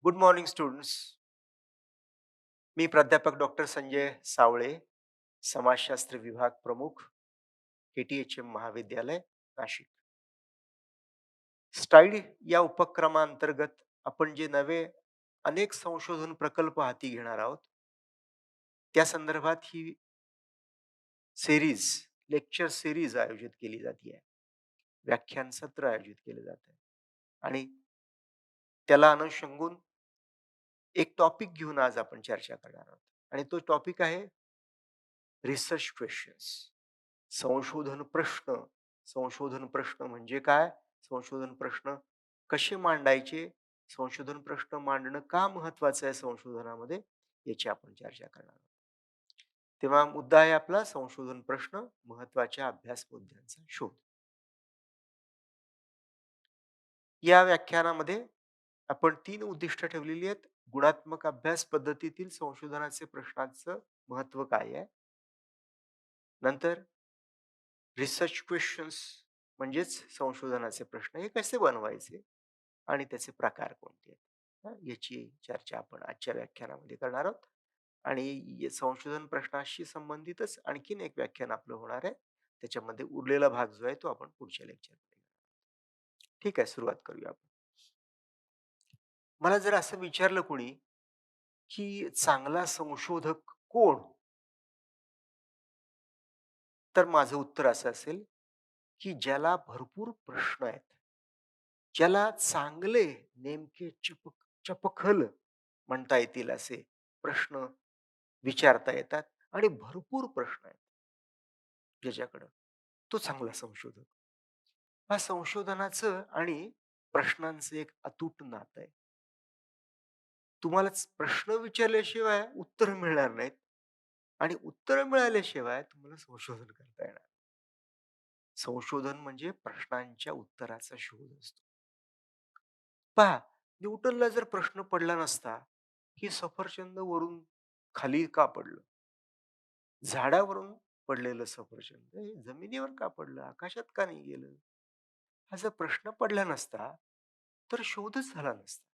Good morning students. मी प्राध्यापक doctor Sanjay सावळे, समाजशास्त्र विभाग प्रमुख, KTHM महाविद्यालय, नाशिक. स्टाईड या उपक्रमांतर्गत आपण जे नवे अनेक संशोधन प्रकल्प हाती घेणार आहोत, त्या संदर्भात ही सीरीज, लेक्चर सीरीज आयोजित केली जाते आहे. व्याख्यान सत्र आयोजित केले जात आहे आणि त्याला अनुषंगून एक टॉपिक घेऊन आज आपण चर्चा करणार आहोत आणि तो टॉपिक आहे रिसर्च क्वेश्चन्स. संशोधन प्रश्न. संशोधन प्रश्न म्हणजे काय? संशोधन प्रश्न कसे मांडायचे? संशोधन प्रश्न मांडणं का महत्वाचं आहे संशोधनामध्ये? याची आपण चर्चा करणार आहोत. तेव्हा मुद्दा आहे आपला संशोधन प्रश्न, महत्वाच्या अभ्यास मुद्द्यांचा शोध. या व्याख्यानामध्ये आपण 3 उद्दिष्ट ठेवलेली आहेत. गुणात्मक अभ्यास पद्धतीतील संशोधनाचे प्रश्नांचं महत्त्व काय आहे? नंतर रिसर्च क्वेश्चन्स म्हणजेच संशोधनाचे प्रश्न हे कसे बनवायचे आणि त्याचे प्रकार कोणते आहेत, याची चर्चा आपण आजच्या व्याख्यानामध्ये करणार आहोत. आणि संशोधन प्रश्नाशी संबंधितच आणखीन एक व्याख्यान आपलं होणार आहे. त्याच्यामध्ये उरलेला भाग जो आहे तो आपण पुढच्या लेक्चरमध्ये. ठीक आहे, सुरुवात करूया आपण. मला जर असं विचारलं कोणी की चांगला संशोधक कोण, तर माझं उत्तर असं असेल की ज्याला भरपूर प्रश्न आहेत, ज्याला चांगले, नेमके, चपखल म्हणता येतील असे प्रश्न विचारता येतात आणि भरपूर प्रश्न आहेत ज्याच्याकडं, तो चांगला संशोधक. हा संशोधनाचं आणि प्रश्नांचं एक अतूट नातं आहे. तुम्हालाच प्रश्न विचारल्याशिवाय उत्तर मिळणार नाहीत आणि उत्तर मिळाल्याशिवाय तुम्हाला संशोधन करता येणार. संशोधन म्हणजे प्रश्नांच्या उत्तराचा शोध असतो. पहा, न्यूटनला जर प्रश्न पडला नसता, की सफरचंद वरून खाली का पडलं? झाडावरून पडलेलं सफरचंद हे जमिनीवर का पडलं? आकाशात का नाही गेलं? हा जर प्रश्न पडला नसता, तर शोधच झाला नसता.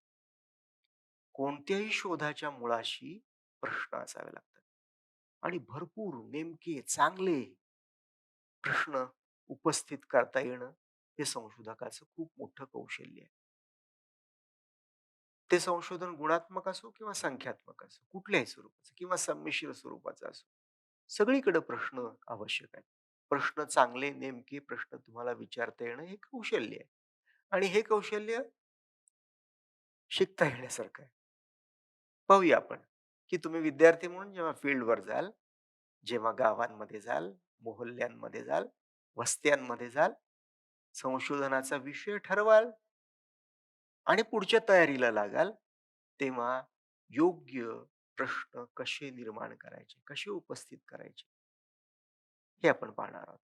कोणत्याही शोधाच्या मुळाशी प्रश्न असावे लागतात आणि भरपूर नेमके, चांगले प्रश्न उपस्थित करता येणं हे संशोधकाचं खूप मोठं कौशल्य आहे. ते संशोधन गुणात्मक असो किंवा संख्यात्मक असो, कुठल्याही स्वरूपाचं किंवा संमिश्र स्वरूपाचं असो. सगळीकडे प्रश्न आवश्यक आहेत. प्रश्न चांगले, नेमके प्रश्न तुम्हाला विचारता येणं हे कौशल्य आहे आणि हे कौशल्य शिकता येण्यासारखं आहे. पाहूया आपण, की तुम्ही विद्यार्थी म्हणून जेव्हा फील्डवर जाल, जेव्हा गावांमध्ये जाल, मोहल्ल्यांमध्ये जाल, वस्त्यांमध्ये जाल, संशोधनाचा विषय ठरवाल आणि पुढच्या तयारीला लागाल, तेव्हा योग्य प्रश्न कसे निर्माण करायचे, कसे उपस्थित करायचे, हे आपण पाहणार आहोत.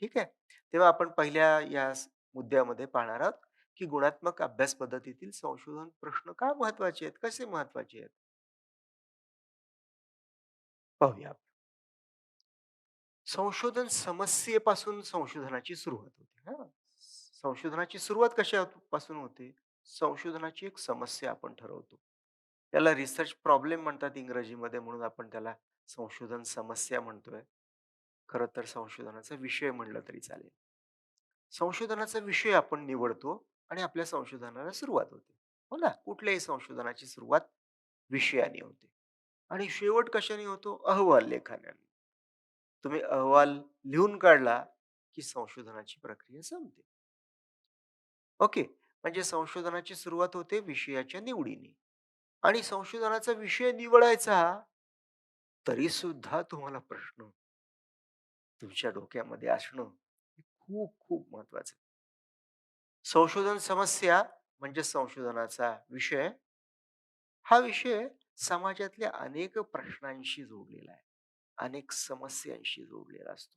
ठीक आहे? तेव्हा आपण पहिल्या मुद्द्यामध्ये पाहणार आहोत, की गुणात्मक अभ्यास पद्धतीतील संशोधन प्रश्न का महत्वाचे आहेत, कसे महत्वाचे आहेत? पाहूया. संशोधन समस्येपासून संशोधनाची सुरुवात होते. हां. संशोधनाची सुरुवात कशापासून होते? संशोधनाची एक समस्या आपण ठरवतो. त्याला रिसर्च प्रॉब्लेम म्हणतात इंग्रजीमध्ये, म्हणून आपण त्याला संशोधन समस्या म्हणतोय. खरं तर संशोधनाचा विषय म्हणलं तरी चालेल. संशोधनाचा विषय आपण निवडतो आणि आपल्या संशोधनाला सुरुवात होते. हो ना? कुठल्याही संशोधनाची सुरुवात विषयाने होते आणि शेवट कशाने होतो? अहवाल लेखनाने. तुम्ही अहवाल लिहून काढला, की संशोधनाची प्रक्रिया संपते. ओके. म्हणजे संशोधनाची सुरुवात होते विषयाच्या निवडीने आणि संशोधनाचा विषय निवडायचा, तरी सुद्धा तुम्हाला प्रश्न तुमच्या डोक्यामध्ये असणं हे खूप खूप महत्वाचं आहे. संशोधन समस्या म्हणजे संशोधनाचा विषय. हा विषय समाजातल्या अनेक प्रश्नांशी जोडलेला आहे. अनेक समस्यांशी जोडलेला असतो.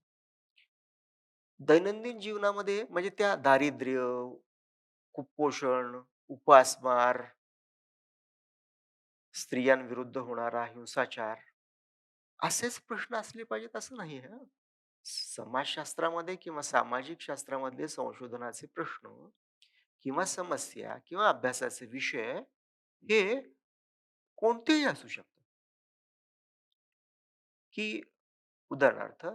दैनंदिन जीवनामध्ये म्हणजे त्या दारिद्र्य, कुपोषण, उपासमार, स्त्रियांविरुद्ध होणारा हिंसाचार, असेच प्रश्न असले पाहिजेत असं नाही हं. समाजशास्त्रामध्ये किंवा सामाजिक शास्त्रामधले संशोधनाचे प्रश्न किंवा समस्या किंवा अभ्यासाचे विषय हे कोणतेही असू शकतं, की उदाहरणार्थ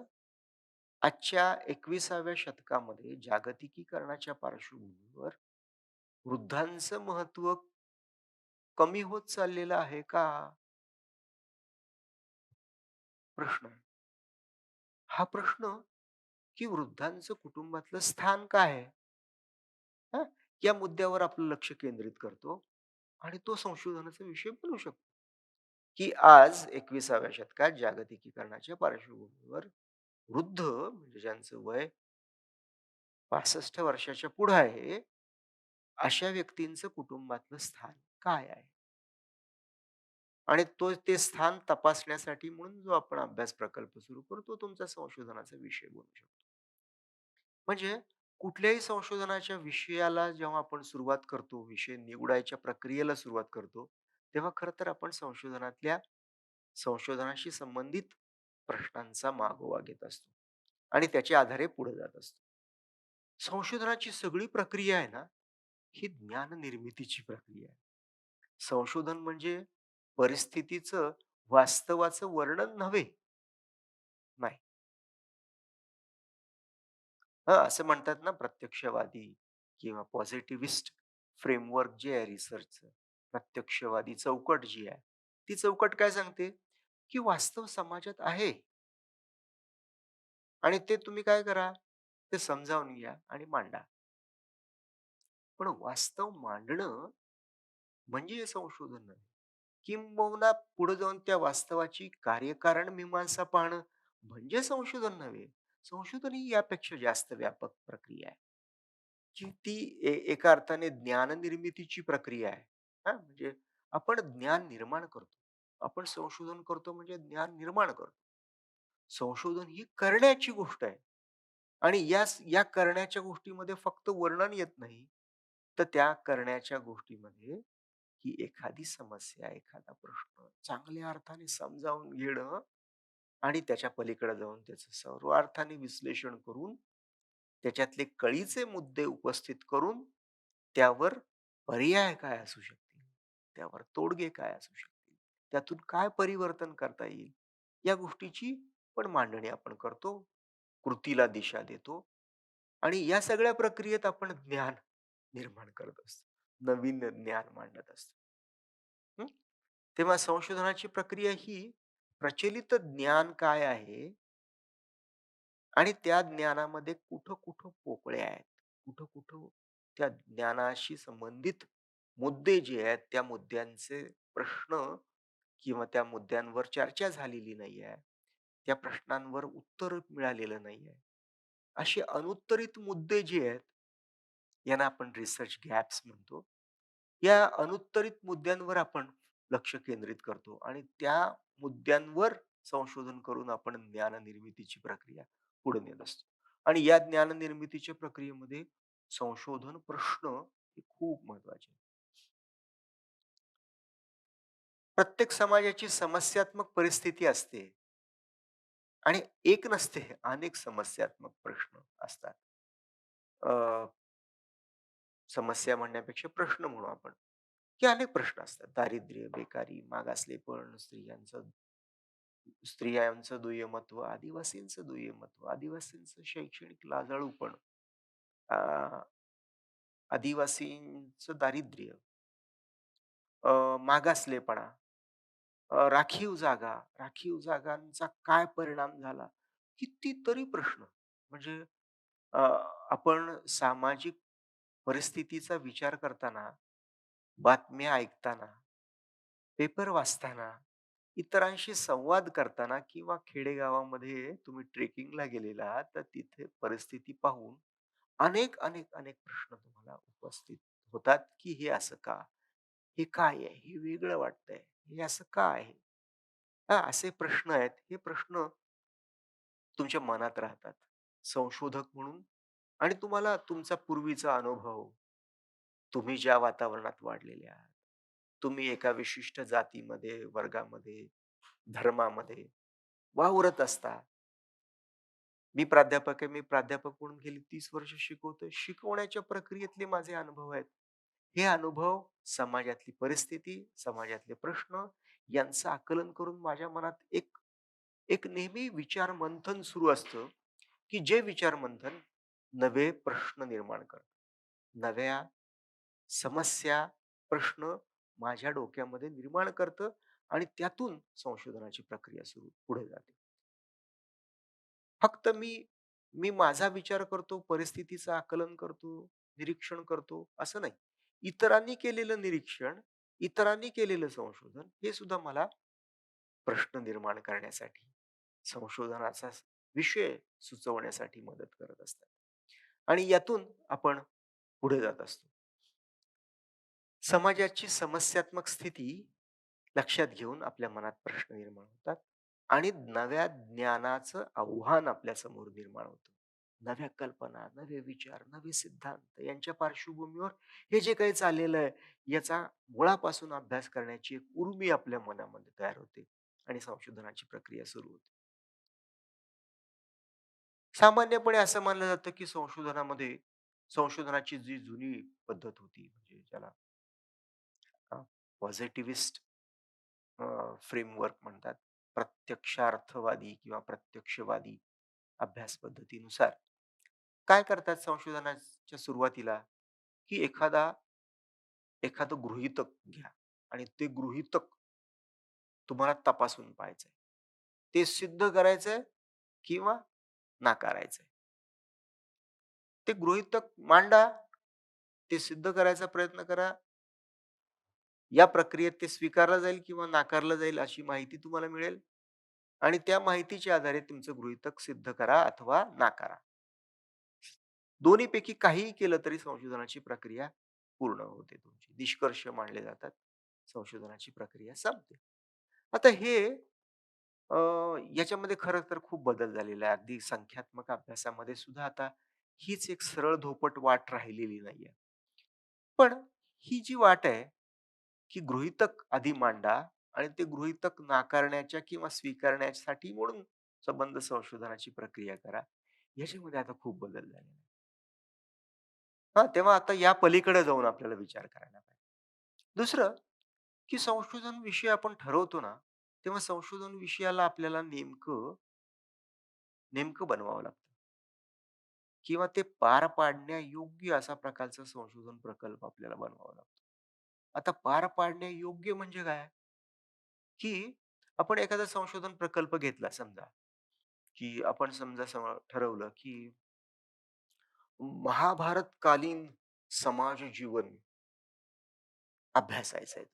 आजच्या 21व्या शतकामध्ये जागतिकीकरणाच्या पार्श्वभूमीवर वृद्धांचं महत्त्व कमी होत चाललेलं आहे का? प्रश्न आहे. हा प्रश्न, की वृद्धांचं कुटुंबातलं स्थान काय आहे? हां, या मुद्द्यावर आपलं लक्ष केंद्रित करतो आणि तो संशोधनाचा विषय बनू शकतो, की आज 21व्या शतकात जागतिकीकरणाच्या पार्श्वभूमीवर वृद्ध म्हणजे ज्यांचं वय 65 वर्षाच्या पुढे आहे, अशा व्यक्तींचं कुटुंबातलं स्थान काय आहे? आणि ते स्थान तपासण्यासाठी म्हणून जो आपण अभ्यास प्रकल्प सुरू करतो, तुमचा संशोधनाचा विषय बनू शकतो. म्हणजे कुठल्याही संशोधनाच्या विषयाला जेव्हा आपण सुरुवात करतो, विषय निवडायच्या प्रक्रियेला सुरुवात करतो, तेव्हा खरं तर आपण संशोधनाशी संबंधित प्रश्नांचा मागोवा घेत असतो आणि त्याच्या आधारे पुढे जात असतो. संशोधनाची सगळी प्रक्रिया आहे ना, ही ज्ञान निर्मितीची प्रक्रिया आहे. संशोधन म्हणजे परिस्थितीचं वास्तवाचं वर्णन नव्हे. नाही. हां, असं म्हणतात ना प्रत्यक्षवादी किंवा पॉझिटिव्हिस्ट फ्रेमवर्क जे आहे रिसर्चचं, प्रत्यक्षवादी चौकट जी आहे, ती चौकट काय सांगते, की वास्तव समाजात आहे आणि ते तुम्ही काय करा, ते समजावून घ्या आणि मांडा. पण वास्तव मांडणं म्हणजे हे संशोधन नाही. किंबहुना पुढे जाऊन त्या वास्तवाची कार्यकारण मीमांसा पाहणं म्हणजे संशोधन नव्हे. संशोधन ही यापेक्षा जास्त व्यापक प्रक्रिया आहे. की ती एका अर्थाने ज्ञान निर्मितीची प्रक्रिया आहे. हां, म्हणजे आपण ज्ञान निर्माण करतो. आपण संशोधन करतो म्हणजे ज्ञान निर्माण करतो. संशोधन ही करण्याची गोष्ट आहे आणि या करण्याच्या गोष्टीमध्ये फक्त वर्णन येत नाही, तर त्या करण्याच्या गोष्टीमध्ये ही एखादी समस्या, एखादा प्रश्न चांगल्या अर्थाने समजावून घेणं आणि त्याच्या पलीकडे जाऊन त्याचं सर्व अर्थाने विश्लेषण करून त्याच्यातले कळीचे मुद्दे उपस्थित करून त्यावर पर्याय काय असू शकतील, त्यावर तोडगे काय असू शकतील, त्यातून काय परिवर्तन करता येईल, या गोष्टीची पण मांडणी आपण करतो, कृतीला दिशा देतो आणि या सगळ्या प्रक्रियेत आपण ज्ञान निर्माण करत असतो. नवीन ज्ञान मांडत असतो. हं? तेव्हा संशोधनाची प्रक्रिया ही प्रचलित ज्ञान काय आहे आणि त्या ज्ञानामध्ये कुठं-कुठं पोकळ्या आहेत. कुठं-कुठं त्या ज्ञानाशी संबंधित मुद्दे जे आहेत, त्या मुद्द्यांचे प्रश्न किंवा त्या मुद्द्यांवर चर्चा झालेली नाही आहे. त्या प्रश्नांवर उत्तर मिळालेलं नाही आहे. असे अनुत्तरित मुद्दे जे आहेत, यांना आपण रिसर्च गॅप्स म्हणतो. या अनुत्तरित मुद्द्यांवर आपण लक्ष केंद्रित करतो आणि त्या मुद्द्यांवर संशोधन करून आपण ज्ञान निर्मितीची प्रक्रिया पुढे नेत असतो. आणि या ज्ञान निर्मितीच्या प्रक्रियेमध्ये संशोधन प्रश्न हे खूप महत्वाचे आहेत. प्रत्येक समाजाची समस्यात्मक परिस्थिती असते आणि एक नसते, अनेक समस्यात्मक प्रश्न असतात. अ, समस्या म्हणण्यापेक्षा प्रश्न म्हणू आपण, की अनेक प्रश्न असतात. दारिद्र्य, बेकारी, मागासलेपण, स्त्रियांचं दुय्यमत्व, आदिवासींचं दुय्यमत्व, आदिवासींचं शैक्षणिक लाजाळूपण, अ, आदिवासींचं दारिद्र्य, मागासलेपणा, राखीव जागांचा काय परिणाम झाला? कितीतरी प्रश्न. म्हणजे अ, आपण सामाजिक परिस्थितीचा विचार करताना, बातम्या ऐकताना, पेपर वाचताना, इतरांशी संवाद करताना किंवा खेडेगावामध्ये तुम्ही ट्रेकिंगला गेलेला आहात, तर तिथे परिस्थिती पाहून अनेक प्रश्न तुम्हाला उपस्थित होतात, की हे असं का? हे काय आहे? हे वेगळं वाटतंय. हे असं का आहे? हां, असे प्रश्न आहेत. हे प्रश्न तुमच्या मनात राहतात. संशोधक म्हणून आणि तुम्हाला तुमचा पूर्वीचा अनुभव, तुम्ही ज्या वातावरणात वाढलेले आहात. तुम्ही एका विशिष्ट जातीमध्ये, वर्गामध्ये, धर्मामध्ये वावरत असता. मी प्राध्यापक आहे. मी प्राध्यापक म्हणून गेली 30 वर्ष शिकवतोय. शिकवण्याच्या प्रक्रियेतले माझे अनुभव आहेत. हे अनुभव, समाजातली परिस्थिती, समाजातले प्रश्न यांचं आकलन करून माझ्या मनात एक एक नेहमी विचार मंथन सुरू असतं, की जे विचार मंथन नवे प्रश्न निर्माण करतं. नव्या समस्या, प्रश्न माझ्या डोक्यामध्ये निर्माण करतं आणि त्यातून संशोधनाची प्रक्रिया सुरू पुढे जाते. फक्त मी माझा विचार करतो, परिस्थितीचं आकलन करतो, निरीक्षण करतो, असं नाही. इतरांनी केलेलं निरीक्षण, इतरांनी केलेलं संशोधन हे सुद्धा मला प्रश्न निर्माण करण्यासाठी, संशोधनाचा विषय सुचवण्यासाठी मदत करत असतात. आणि यातून आपण पुढे जात असतो. समाजाची समस्यात्मक स्थिती लक्षात घेऊन आपल्या मनात प्रश्न निर्माण होतात आणि नव्या ज्ञानाचं आव्हान आपल्या समोर निर्माण होतं. नव्या कल्पना, नवे विचार, नवे सिद्धांत यांच्या पार्श्वभूमीवर हे जे काही चाललेलं आहे, याचा मुळापासून अभ्यास करण्याची एक उर्मी आपल्या मनामध्ये तयार होते आणि संशोधनाची प्रक्रिया सुरू होते. सामान्यपणे असं मानलं जातं, की संशोधनाची जी जुनी पद्धत होती, म्हणजे ज्याला पॉझिटिव्हिस्ट फ्रेमवर्क म्हणतात. प्रत्यक्षार्थवादी किंवा प्रत्यक्षवादी अभ्यास पद्धतीनुसार काय करतात संशोधनाच्या सुरुवातीला, की एखादं गृहीतक घ्या आणि ते गृहीतक तुम्हाला तपासून पाहायचंय. ते सिद्ध करायचंय किंवा नाकारायचंय. ते गृहीतक मांडा, ते सिद्ध करायचा प्रयत्न करा. या प्रक्रियेत ते स्वीकारलं जाईल किंवा नाकारलं जाईल अशी माहिती तुम्हाला मिळेल आणि त्या माहितीच्या आधारे तुमचं गृहीतक सिद्ध करा अथवा नाकारा. दोन्हीपैकी काहीही केलं तरी संशोधनाची प्रक्रिया पूर्ण होते तुमची. निष्कर्ष मांडले जातात. संशोधनाची प्रक्रिया संपते. आता हे अ, याच्यामध्ये खरं तर खूप बदल झालेला आहे. अगदी संख्यात्मक अभ्यासामध्ये सुद्धा आता हीच एक सरळ धोपट वाट राहिलेली नाहीये. पण ही जी वाट आहे, की गृहीतक आधी मांडा आणि ते गृहीतक नाकारण्याच्या किंवा स्वीकारण्यासाठी म्हणून संबंध संशोधनाची प्रक्रिया करा. याच्यामध्ये आता खूप बदल झालेला आहे. हां, तेव्हा आता या पलीकडे जाऊन आपल्याला विचार करायला पाहिजे. दुसरं, की संशोधन विषय आपण ठरवतो ना, तेव्हा संशोधन विषयाला आपल्याला नेमकं नेमकं बनवावं लागतं किंवा ते पार पाडण्यायोग्य असा प्रकारचा संशोधन प्रकल्प आपल्याला बनवावा लागतो. आता पार पाडण्यायोग्य म्हणजे काय? की आपण एखादा संशोधन प्रकल्प घेतला समजा, की आपण समजा ठरवलं, की महाभारतकालीन समाज जीवन अभ्यासायचा आहे.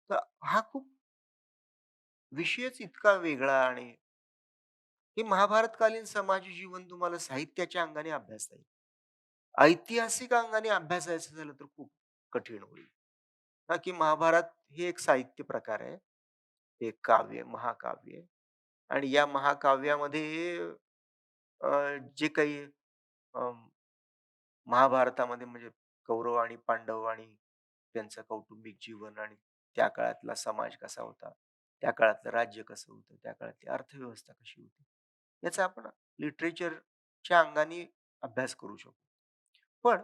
तर हा खूप विषयच इतका वेगळा आणि हे महाभारतकालीन समाज जीवन तुम्हाला साहित्याच्या अंगाने अभ्यासता येईल. ऐतिहासिक अंगाने अभ्यासायचं झालं तर खूप कठीण होईल. का की महाभारत हे एक साहित्य प्रकार आहे. एक काव्य, महाकाव्य आहे. आणि या महाकाव्यामध्ये जे काही महाभारतामध्ये म्हणजे कौरव आणि पांडव आणि त्यांचं कौटुंबिक जीवन आणि त्या काळातला समाज कसा होता, त्या काळातलं राज्य कसं होतं, त्या काळातली अर्थव्यवस्था कशी होती, याचा आपण लिटरेचरच्या अंगाने अभ्यास करू शकतो. पण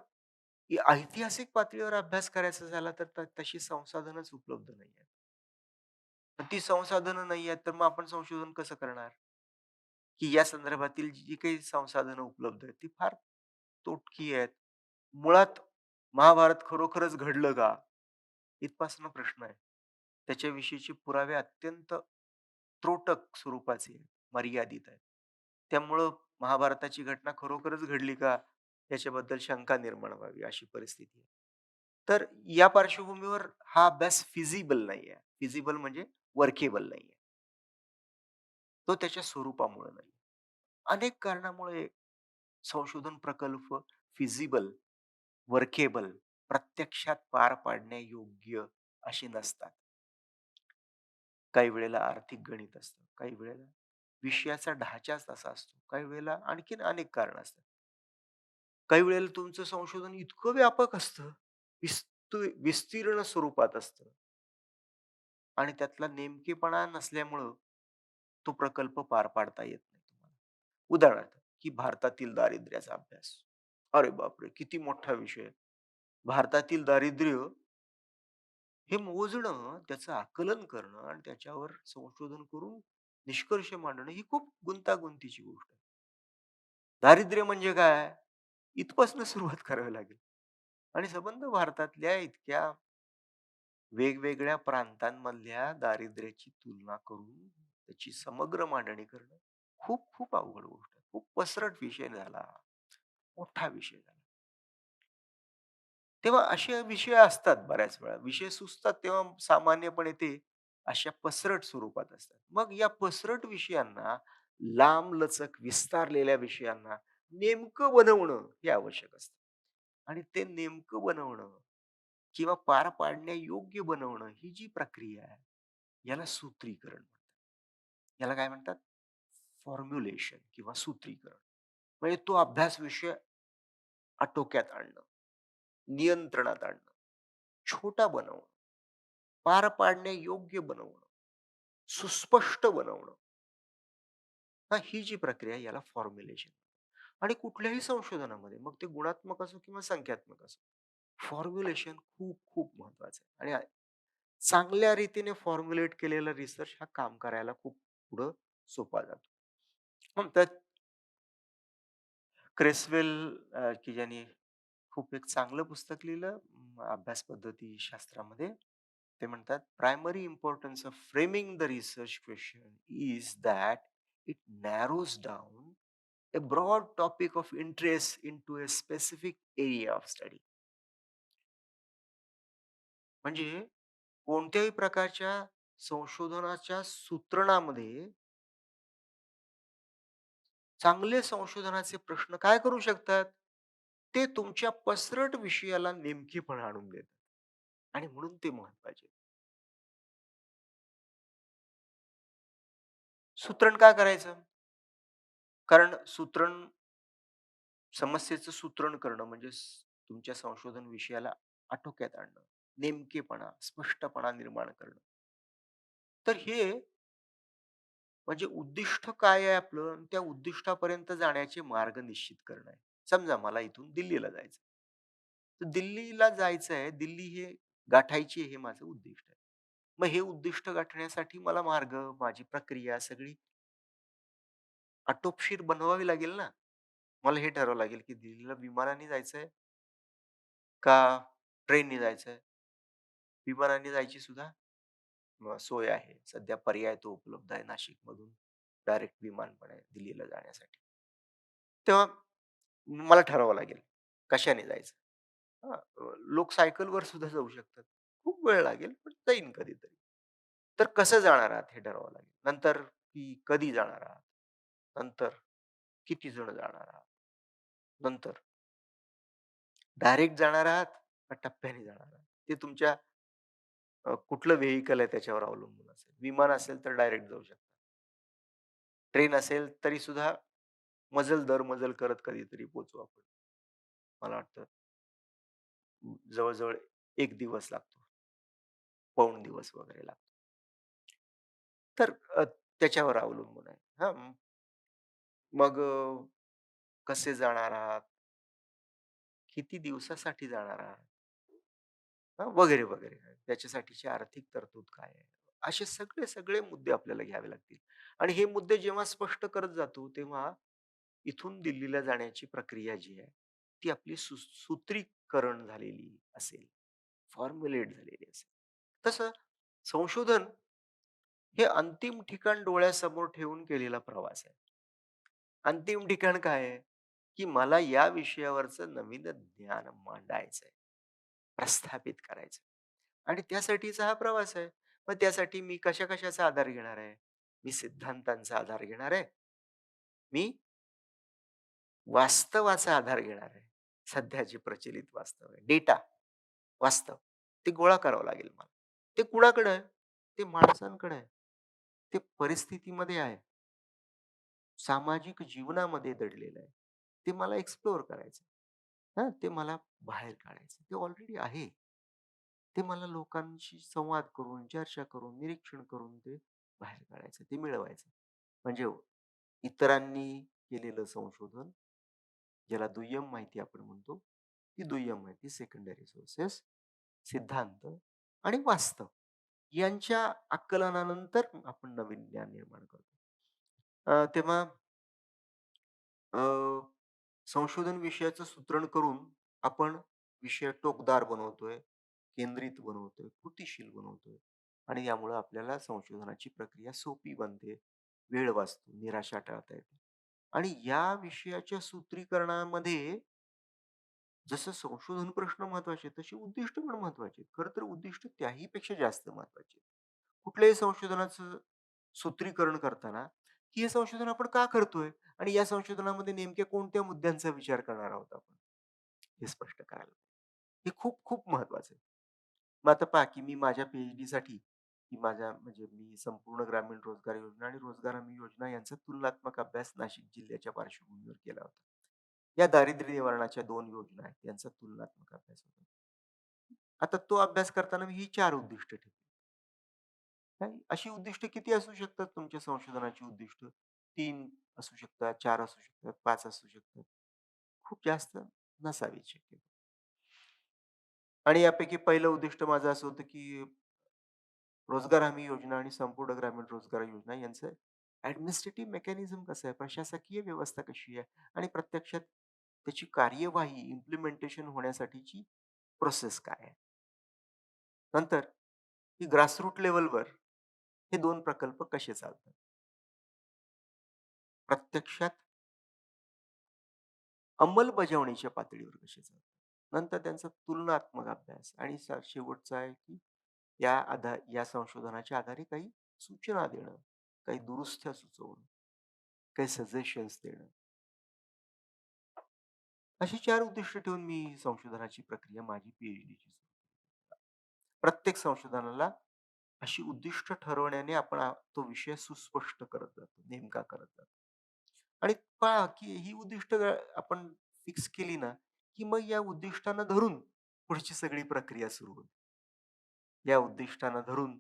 ऐतिहासिक पातळीवर अभ्यास करायचा झाला तर तशी संसाधनच उपलब्ध नाही आहेत. ती संसाधनं नाही आहेत, तर मग आपण संशोधन कसं करणार? की या संदर्भातील जी काही संसाधनं उपलब्ध आहेत, ती फार तोटकी आहेत. मुळात महाभारत खरोखरच घडलं का? इथपासून प्रश्न आहे. त्याच्याविषयीचे पुरावे अत्यंत त्रोटक स्वरूपाचे आहेत, मर्यादित आहेत. त्यामुळं महाभारताची घटना खरोखरच घडली का? याच्याबद्दल शंका निर्माण व्हावी अशी परिस्थिती आहे. तर या पार्श्वभूमीवर हा अभ्यास फिजिबल नाहीये. फिजिबल म्हणजे वर्केबल नाहीये. तो त्याच्या स्वरूपामुळे नाही. अनेक कारणामुळे संशोधन प्रकल्प फिजिबल, वर्केबल, प्रत्यक्षात पार पाडण्यायोग्य असे नसतात. काही वेळेला आर्थिक गणित असतं, काही वेळेला विषयाचा ढाचाच तसा असतो, काही वेळेला आणखीन अनेक कारणं असतात. काही वेळेला तुमचं संशोधन इतकं व्यापक असतं, विस्तीर्ण स्वरूपात असतं आणि त्यातला नेमकेपणा नसल्यामुळं तो प्रकल्प पार पाडता येत नाही तुम्हाला. उदाहरणार्थ, की भारतातील दारिद्र्याचा अभ्यास. अरे बापरे! किती मोठा विषय. भारतातील दारिद्र्य हे मोजणं, त्याचं आकलन करणं आणि त्याच्यावर संशोधन करून निष्कर्ष मांडणं ही खूप गुंतागुंतीची गोष्ट आहे. दारिद्र्य म्हणजे काय? इथपासून सुरुवात करावी लागेल आणि संबंध भारतातल्या इतक्या वेगवेगळ्या प्रांतांमधल्या दारिद्र्याची तुलना करून त्याची समग्र मांडणी करणं खूप खूप अवघड गोष्ट आहे. खूप पसरट विषय झाला. मोठा विषय झाला. तेव्हा असे विषय असतात बऱ्याच वेळा. विषय सुचतात तेव्हा सामान्यपणे ते अशा पसरट स्वरूपात असतात. मग या पसरट विषयांना लांबलचक विस्तारलेल्या विषयांना नेमकं बनवणं हे आवश्यक असतं. आणि ते नेमकं बनवणं किंवा पार पाडण्यायोग्य बनवणं ही जी प्रक्रिया आहे, याला सूत्रीकरण म्हणतात. याला काय म्हणतात? फॉर्म्युलेशन किंवा सूत्रीकरण. म्हणजे तो अभ्यास विषय आटोक्यात आणणं, नियंत्रणात आणणं, छोटा बनवणं, पार पाडण्यायोग्य बनवणं, सुस्पष्ट बनवणं. हां, ही जी प्रक्रिया आहे याला फॉर्म्युलेशन. आणि कुठल्याही संशोधनामध्ये मग ते गुणात्मक असो किंवा संख्यात्मक असो, फॉर्म्युलेशन खूप खूप महत्वाचं आहे. आणि चांगल्या रीतीने फॉर्म्युलेट केलेला रिसर्च हा काम करायला खूप पुढं सोपा जातो. तर क्रेसवेल की ज्यांनी खूप एक चांगलं पुस्तक लिहिलं अभ्यास पद्धती शास्त्रामध्ये. ते म्हणतात, "primary importance of framing the research question is that it narrows down a broad topic of interest into a specific area of study." म्हणजे कोणत्याही प्रकारच्या संशोधनाच्या सूत्रणामध्ये चांगले संशोधनाचे प्रश्न काय करू शकतात? ते तुमच्या पसरट विषयाला नेमकेपणा आणून देतात आणि म्हणून ते महत्वाचे. सूत्रण काय करायचं? कारण समस्येचं सूत्रण करणं म्हणजे तुमच्या संशोधन विषयाला आटोक्यात आणणं, नेमकेपणा, स्पष्टपणा निर्माण करणं. तर हे म्हणजे उद्दिष्ट काय आहे आपलं आणि त्या उद्दिष्टापर्यंत जाण्याचे मार्ग निश्चित करणं आहे. समजा मला इथून दिल्लीला जायचं. तर दिल्लीला जायचं आहे, दिल्ली हे गाठायची आहे हे माझं उद्दिष्ट आहे. मग हे उद्दिष्ट गाठण्यासाठी मला मार्ग, माझी प्रक्रिया सगळी आटोपशीर बनवावी लागेल ना. मला हे ठरवावं लागेल, की दिल्लीला विमानाने जायचंय का ट्रेनने जायचंय? विमानाने जायची सुद्धा सोय आहे. सध्या पर्याय तो उपलब्ध आहे नाशिकमधून. डायरेक्ट विमान पण आहे दिल्लीला जाण्यासाठी. तेव्हा मला ठरवावं लागेल, कशाने जायचं. हां, लोक सायकलवर सुद्धा जाऊ शकतात. खूप वेळ लागेल, पण जाईन कधीतरी. तर कसं जाणार आहात हे ठरवावं लागेल. नंतर की कधी जाणार आहात? नंतर किती जण जाणार आहात? नंतर डायरेक्ट जाणार आहात का टप्प्याने जाणार आहात? ते तुमच्या कुठलं व्हेइकल आहे त्याच्यावर अवलंबून असेल. विमान असेल तर डायरेक्ट जाऊ शकता. ट्रेन असेल तरी सुद्धा मजल दर मजल करत कधीतरी पोहोचू आपण. मला वाटतं जवळ-जवळ 1 दिवस लागतो. पाऊण दिवस वगैरे लागतो. तर त्याच्यावर अवलंबून आहे. हां, मग कसे जाणार आहात? किती दिवसासाठी जाणार आहात? वगैरे, वगैरे. त्याच्यासाठीची आर्थिक तरतूद काय आहे? असे सगळे मुद्दे आपल्याला घ्यावे लागतील. आणि हे मुद्दे जेव्हा स्पष्ट करत जातो, तेव्हा इथून दिल्लीला जाण्याची प्रक्रिया जी आहे, ती आपली सूत्रीकरण झालेली असेल, फॉर्म्युलेट झालेली असेल. तसं संशोधन हे अंतिम ठिकाण डोळ्यासमोर ठेवून केलेला प्रवास आहे. अंतिम ठिकाण काय आहे? की मला या विषयावरचं नवीन ज्ञान मांडायचंय, प्रस्थापित करायचं आणि त्यासाठीचा हा प्रवास आहे. मग त्यासाठी मी कशा-कशाचा आधार घेणार आहे? मी सिद्धांतांचा आधार घेणार आहे. मी वास्तवाचा आधार घेणार आहे. सध्या जे प्रचलित वास्तव आहे. डेटा, वास्तव ते गोळा करावं लागेल मला. ते कुणाकडे आहे? ते माणसांकडे आहे. ते परिस्थितीमध्ये आहे. सामाजिक जीवनामध्ये दडलेलं आहे. ते मला एक्सप्लोर करायचं. हां, ते मला बाहेर काढायचं. ते ऑलरेडी आहे. ते मला लोकांशी संवाद करून, चर्चा करून, निरीक्षण करून ते बाहेर काढायचं, ते मिळवायचं. म्हणजे इतरांनी केलेलं संशोधन ज्याला दुय्यम माहिती आपण म्हणतो. ती दुय्यम माहिती सेकंडरी सोर्सेस, सिद्धांत आणि वास्तव यांच्या आकलनानंतर आपण नवीन ज्ञान निर्माण करतो. तेव्हा अ, संशोधन विषयाचं सूत्रण करून आपण विषय टोकदार बनवतोय, केंद्रित बनवतोय, कृतिशील बनवतोय आणि यामुळं आपल्याला संशोधनाची प्रक्रिया सोपी बनते, वेळ वाचतो, निराशा टाळता येते. आणि या विषयाच्या सूत्रीकरणामध्ये जसं संशोधन प्रश्न महत्त्वाचे आहेत, तशी उद्दिष्ट पण महत्त्वाची आहेत. खरं तर उद्दिष्ट त्याही पेक्षा जास्त महत्त्वाची आहेत. कुठल्याही संशोधनाचं सूत्रीकरण करताना, की हे संशोधन आपण का करतोय? आणि या संशोधनामध्ये नेमक्या कोणत्या मुद्द्यांचा विचार करणार आहोत आपण? हे स्पष्ट करायला. हे खूप खूप महत्त्वाचं आहे. मग आता पहा, की मी माझ्या पी-एच-डीसाठी की माझ्या म्हणजे मी संपूर्ण ग्रामीण रोजगार योजना आणि रोजगार हमी योजना यांचा तुलनात्मक अभ्यास नाशिक जिल्ह्याच्या पार्श्वभूमीवर केला होता. या दारिद्र्य निवारणाच्या 2 योजना आहेत. यांचा तुलनात्मक अभ्यास होता. आता तो अभ्यास करताना मी ही 4 उद्दिष्ट ठेवली. काय अशी उद्दिष्ट किती असू शकतात तुमच्या संशोधनाची उद्दिष्ट? 3 असू शकतात, 4 असू शकतात, 5 असू शकतात. खूप जास्त नसावीत शक्यतो. आणि यापैकी पहिलं उद्दिष्ट माझं असं होतं, की रोजगार हमी योजना आणि संपूर्ण ग्रामीण रोजगार योजना यांचं ॲडमिनिस्ट्रेटिव्ह मेकॅनिझम कसं आहे? प्रशासकीय व्यवस्था कशी आहे? आणि प्रत्यक्षात त्याची कार्यवाही, इम्प्लिमेंटेशन होण्यासाठीची प्रोसेस काय आहे? नंतर की ग्रासरूट लेव्हलवर हे 2 प्रकल्प कसे चालतात? प्रत्यक्षात अंमलबजावणीच्या पातळीवर कसे चालतात? नंतर त्यांचा तुलनात्मक अभ्यास आणि शेवटचा आहे, की या संशोधनाच्या आधारे काही सूचना देणं, काही दुरुस्त्या सुचवणं, काही सजेशन्स देणं. अशी 4 उद्दिष्ट ठेवून मी संशोधनाची प्रक्रिया माझी पी-एच-डीची प्रत्येक संशोधनाला अशी उद्दिष्ट ठरवण्याने आपण तो विषय सुस्पष्ट करत जातो, नेमका करत जातो. आणि पहा, की ही उद्दिष्ट आपण फिक्स केली ना, की मग या उद्दिष्टांना धरून पुढची सगळी प्रक्रिया सुरू होते. या उद्दिष्टांना धरून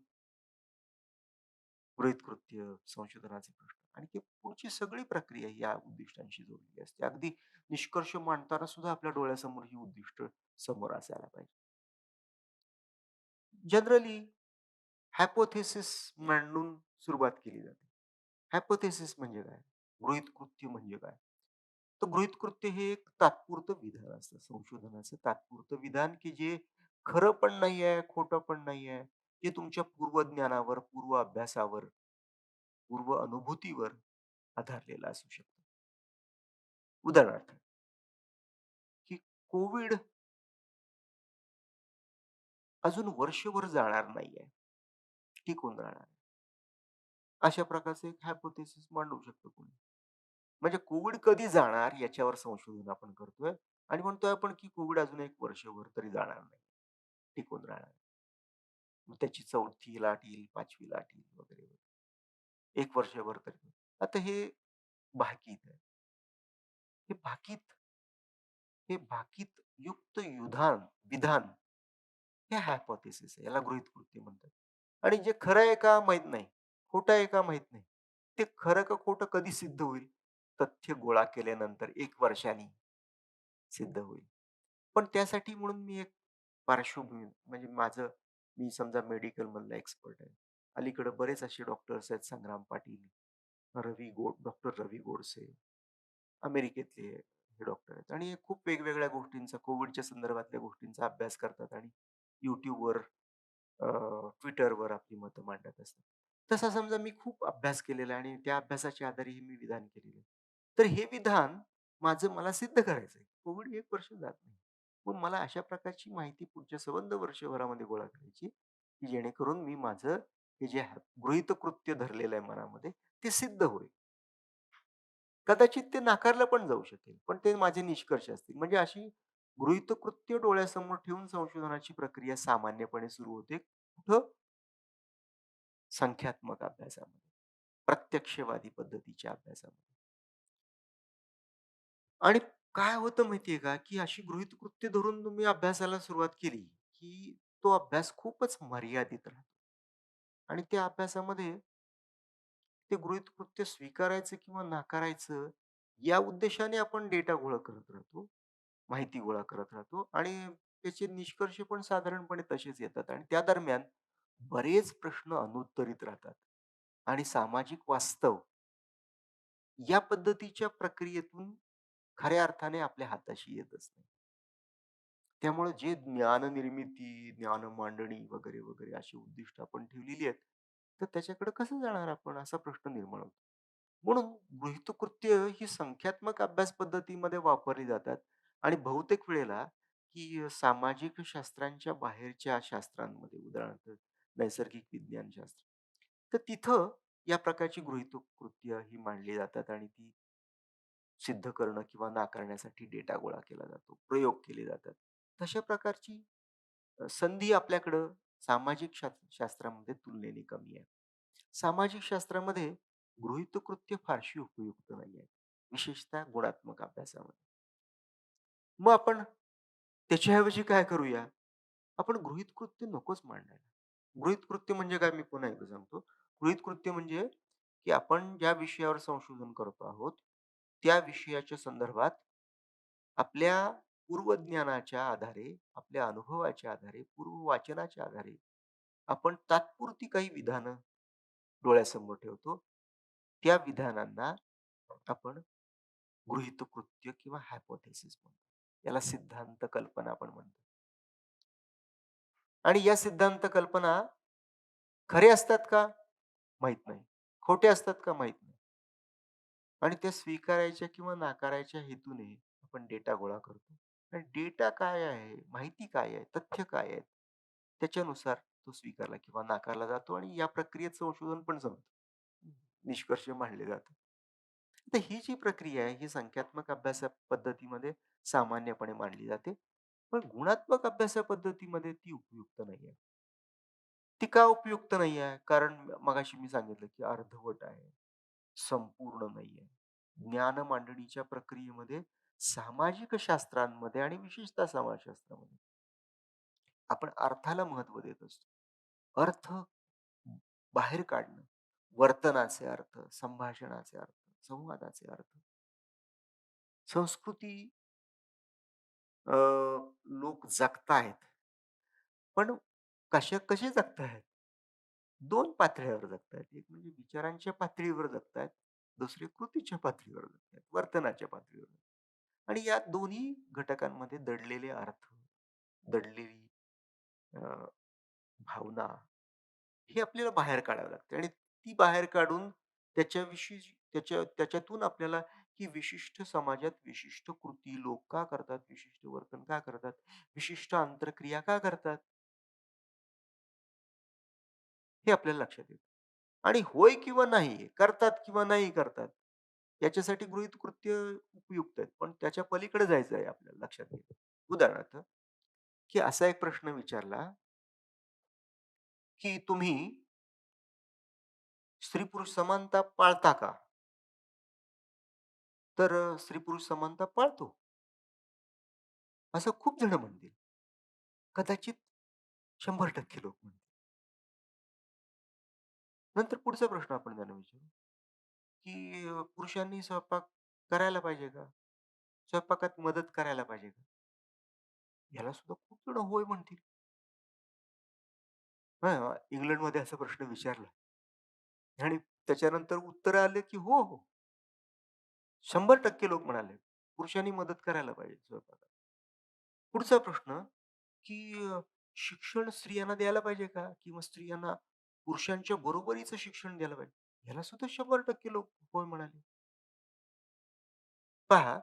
गृहीतकृत्य, संशोधनाचे प्रश्न आणि ती पुढची सगळी प्रक्रिया या उद्दिष्टांशी जोडलेली असते. अगदी निष्कर्ष मांडताना सुद्धा आपल्या डोळ्यासमोर ही उद्दिष्ट समोर असायला पाहिजे. जनरली हायपोथेसिस मांडून सुरुवात केली जाते. हायपोथेसिस म्हणजे काय? गृहीतकृत्य म्हणजे काय? तर गृहीतकृत्य हे एक तात्पुरतं विधान असतं संशोधनाचं तात्पुरतं विधान, की जे खरं पण नाही आहे, खोटं पण नाही आहे. ते तुमच्या पूर्वज्ञानावर, पूर्व अभ्यासावर, पूर्व अनुभूतीवर आधारलेलं असू शकतं. उदाहरणार्थ, की कोविड अजून वर्षभर जाणार नाहीये, टिकून राहणार आहे. अशा प्रकारचं एक हायपोथेसिस मांडू शकतो कोणी. म्हणजे कोविड कधी जाणार याच्यावर संशोधन आपण करतोय आणि म्हणतोय आपण, की कोविड अजून 1 वर्षभर तरी जाणार नाही, टिकून राहणार. मग त्याची 4थी लाट येईल, 5वी लाट येईल वगैरे, वगैरे. 1 वर्षभर तरी. आता हे भाकीत आहे. हे भाकीत हे भाकीत युक्त विधान हे हायपोथेसिस आहे. याला गृहीतकृत्य म्हणतात. आणि जे खरं आहे का माहीत नाही. खोटं आहे का माहीत नाही. ते खरं का खोटं कधी सिद्ध होईल? तथ्य गोळा केल्यानंतर 1 वर्षांनी सिद्ध होईल. पण त्यासाठी म्हणून मी एक पार्श्वभूमी म्हणजे मी समजा मेडिकलमधला एक्सपर्ट आहे. अलीकडे बरेच असे डॉक्टर्स आहेत संग्राम पाटील, डॉक्टर रवी गोडसे, अमेरिकेतले हे डॉक्टर आहेत आणि हे खूप वेगवेगळ्या गोष्टींचा कोविडच्या संदर्भातल्या गोष्टींचा अभ्यास करतात आणि YouTubeवर अ, Twitterवर आपली मतं मांडत असतात. तसा समजा मी खूप अभ्यास केलेला आहे आणि त्या अभ्यासाच्या आधारे हे मी विधान केलेलं आहे. तर हे विधान मला सिद्ध करायचंय. कोविड 1 वर्ष जात नाही. मग मला अशा प्रकारची माहिती पुढच्या संबंध वर्षभरामध्ये गोळा करायची, की जेणेकरून मी माझं हे जे गृहीतकृत्य धरलेलं आहे मनामध्ये, ते सिद्ध होईल. कदाचित ते नाकारलं पण जाऊ शकेल, पण ते माझे निष्कर्ष असतील. म्हणजे अशी गृहीतकृत्य डोळ्यासमोर ठेवून संशोधनाची प्रक्रिया सामान्यपणे सुरू होते. कुठं? संख्यात्मक अभ्यासामध्ये, प्रत्यक्षवादी पद्धतीच्या अभ्यासामध्ये. आणि काय होतं माहिती का, की अशी गृहीतकृत्य धरून तुम्ही अभ्यासाला सुरुवात केली, की तो अभ्यास खूपच मर्यादित राहतो. आणि त्या अभ्यासामध्ये ते गृहीतकृत्य स्वीकारायचं किंवा नाकारायचं या उद्देशाने आपण डेटा गोळा करत राहतो, माहिती गोळा करत राहतो आणि त्याचे निष्कर्ष पण साधारणपणे तसेच येतात आणि त्या दरम्यान बरेच प्रश्न अनुत्तरित राहतात आणि सामाजिक वास्तव या पद्धतीच्या प्रक्रियेतून खऱ्या अर्थाने आपल्या हाताशी येतच नाही. त्यामुळे जे ज्ञाननिर्मिती, ज्ञानमांडणी वगैरे, वगैरे अशी उद्दिष्ट आपण ठेवलेली आहेत, तर त्याच्याकडे कसं जाणार आपण असा प्रश्न निर्माण होतो. म्हणून गृहीतकृत्य ही संख्यात्मक अभ्यास पद्धतीमध्ये वापरली जातात आणि बहुतेक वेळेला ही सामाजिक शास्त्रांच्या बाहेरच्या शास्त्रांमध्ये उदाहरणार्थ नैसर्गिक विज्ञानशास्त्र. तर तिथं या प्रकारची गृहीतकृत्य ही मांडली जातात आणि ती सिद्ध करणं किंवा नाकारण्यासाठी डेटा गोळा केला जातो, प्रयोग केले जातात. तशा प्रकारची संधी आपल्याकडं सामाजिक शास्त्रामध्ये तुलनेने कमी आहे. सामाजिक शास्त्रामध्ये गृहीतकृत्य फारशी उपयुक्त नाहीये, विशेषतः गुणात्मक अभ्यासामध्ये. मग आपण त्याच्याऐवजी काय करूया? आपण गृहीतकृत्य नकोच मांडायला. गृहीतकृत्य म्हणजे काय मी पुन्हा एकदा सांगतो. गृहीतकृत्य म्हणजे की आपण ज्या विषयावर संशोधन करतो आहोत, त्या विषयाच्या संदर्भात आपल्या पूर्वज्ञानाच्या आधारे, आपल्या अनुभवाच्या आधारे, पूर्व वाचनाच्या आधारे आपण तात्पुरती काही विधानं डोळ्यासमोर ठेवतो. त्या विधानांना आपण गृहीतकृत्य किंवा हायपोथेसिस म्हणतो. याला सिद्धांत कल्पना आपण म्हणतो. आणि या सिद्धांत कल्पना खरे असतात का? माहीत नाही. खोटे असतात का? माहीत नाही. आणि त्या स्वीकारायच्या किंवा नाकारायच्या हेतूने आपण डेटा गोळा करतो. आणि डेटा काय आहे? माहिती काय आहे? तथ्य काय आहेत? त्याच्यानुसार तो स्वीकारला किंवा नाकारला जातो आणि या प्रक्रियेत संशोधन पण संपतं. निष्कर्ष मांडले जातात. तर ही जी प्रक्रिया आहे, ही संख्यात्मक अभ्यास पद्धतीमध्ये सामान्यपणे मांडली जाते. पण गुणात्मक अभ्यास पद्धतीमध्ये ती उपयुक्त नाहीये. ती का उपयुक्त नाही आहे? कारण मगाशी मी सांगितलं, की अर्धवट आहे, संपूर्ण नाहीये. ज्ञान मांडणीच्या प्रक्रियेमध्ये सामाजिक शास्त्रांमध्ये आणि विशेषतः समाजशास्त्रामध्ये आपण अर्थाला महत्त्व देत असतो. अर्थ बाहेर काढणं, वर्तनाचे अर्थ, संभाषणाचे अर्थ, संवादाचे अर्थ. संस्कृती अ, लोक जगतायत. पण कसे जगतायत? 2 पातळ्यावर जगतायत. एक म्हणजे विचारांच्या पातळीवर जगतायत, दुसरी कृतीच्या पातळीवर जगतायत, वर्तनाच्या पातळीवर. आणि या दोन्ही घटकांमध्ये दडलेले अर्थ, दडलेली अ, भावना ही आपल्याला बाहेर काढावी लागते आणि ती बाहेर काढून त्याच्याविषयी त्याच्यातून आपल्याला ही विशिष्ट समाजात विशिष्ट कृती लोक का करतात, विशिष्ट वर्तन का करतात, विशिष्ट आंतरक्रिया का करतात, हे आपल्याला लक्षात येतं. आणि होय किंवा नाही, करतात किंवा नाही करतात, याच्यासाठी गृहीत कृत्य उपयुक्त आहेत. पण त्याच्या पलीकडे जायचं आहे आपल्याला लक्षात घ्या. उदाहरणार्थ, की असा एक प्रश्न विचारला, की तुम्ही स्त्री-पुरुष समानता पाळता का? तर स्त्री-पुरुष समानता पाळतो, असं खूप जण म्हणतील. कदाचित 100% लोक म्हणतील. नंतर पुढचा प्रश्न आपण त्यांना विचारू, की पुरुषांनी स्वयंपाक करायला पाहिजे का? स्वयंपाकात मदत करायला पाहिजे का? याला सुद्धा खूप जण होय म्हणतील. हां, इंग्लंडमध्ये असा प्रश्न विचारला आणि त्याच्यानंतर उत्तर आले, की हो, हो. 100% लोक म्हणाले, पुरुषांनी मदत करायला पाहिजे स्वयंपाकात. पुढचा प्रश्न, की शिक्षण स्त्रियांना द्यायला पाहिजे का? किंवा स्त्रियांना पुरुषांच्या बरोबरीचं शिक्षण द्यायला पाहिजे? ह्याला सुद्धा 100% लोक होय म्हणाले. पहा,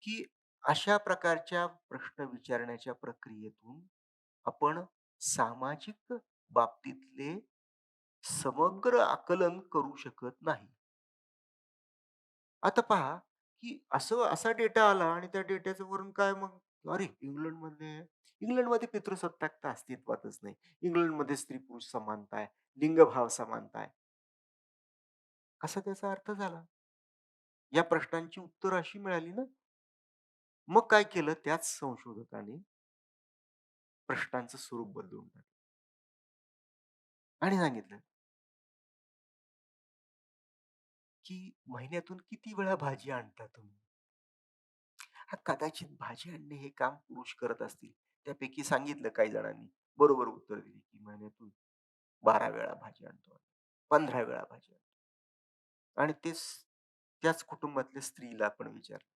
की अशा प्रकारच्या प्रश्न विचारण्याच्या प्रक्रियेतून आपण सामाजिक बाबतीतले समग्र आकलन करू शकत नाही. आता पहा, की असा डेटा आला आणि त्या डेटाचं वरून काय मग, अरे इंग्लंडमध्ये पितृसत्ताकता अस्तित्वातच नाही. इंग्लंडमध्ये स्त्री-पुरुष समानता आहे, लिंगभाव समानता आहे. असा त्याचा अर्थ झाला. या प्रश्नांची उत्तरं अशी मिळाली ना, मग काय केलं त्याच संशोधकाने प्रश्नांचं स्वरूप बदलून टाकलं आणि सांगितलं, की महिन्यातून किती वेळा भाजी आणता तुम्ही? कदाचित भाजी आणणे हे काम पुरुष करत असतील. त्यापैकी सांगितलं काही जणांनी. बरोबर उत्तर दिली, की महिन्यातून 12 वेळा भाजी आणतो. 15 वेळा भाजी आणतो. आणि त्याच कुटुंबातल्या स्त्रीला आपण विचारलं,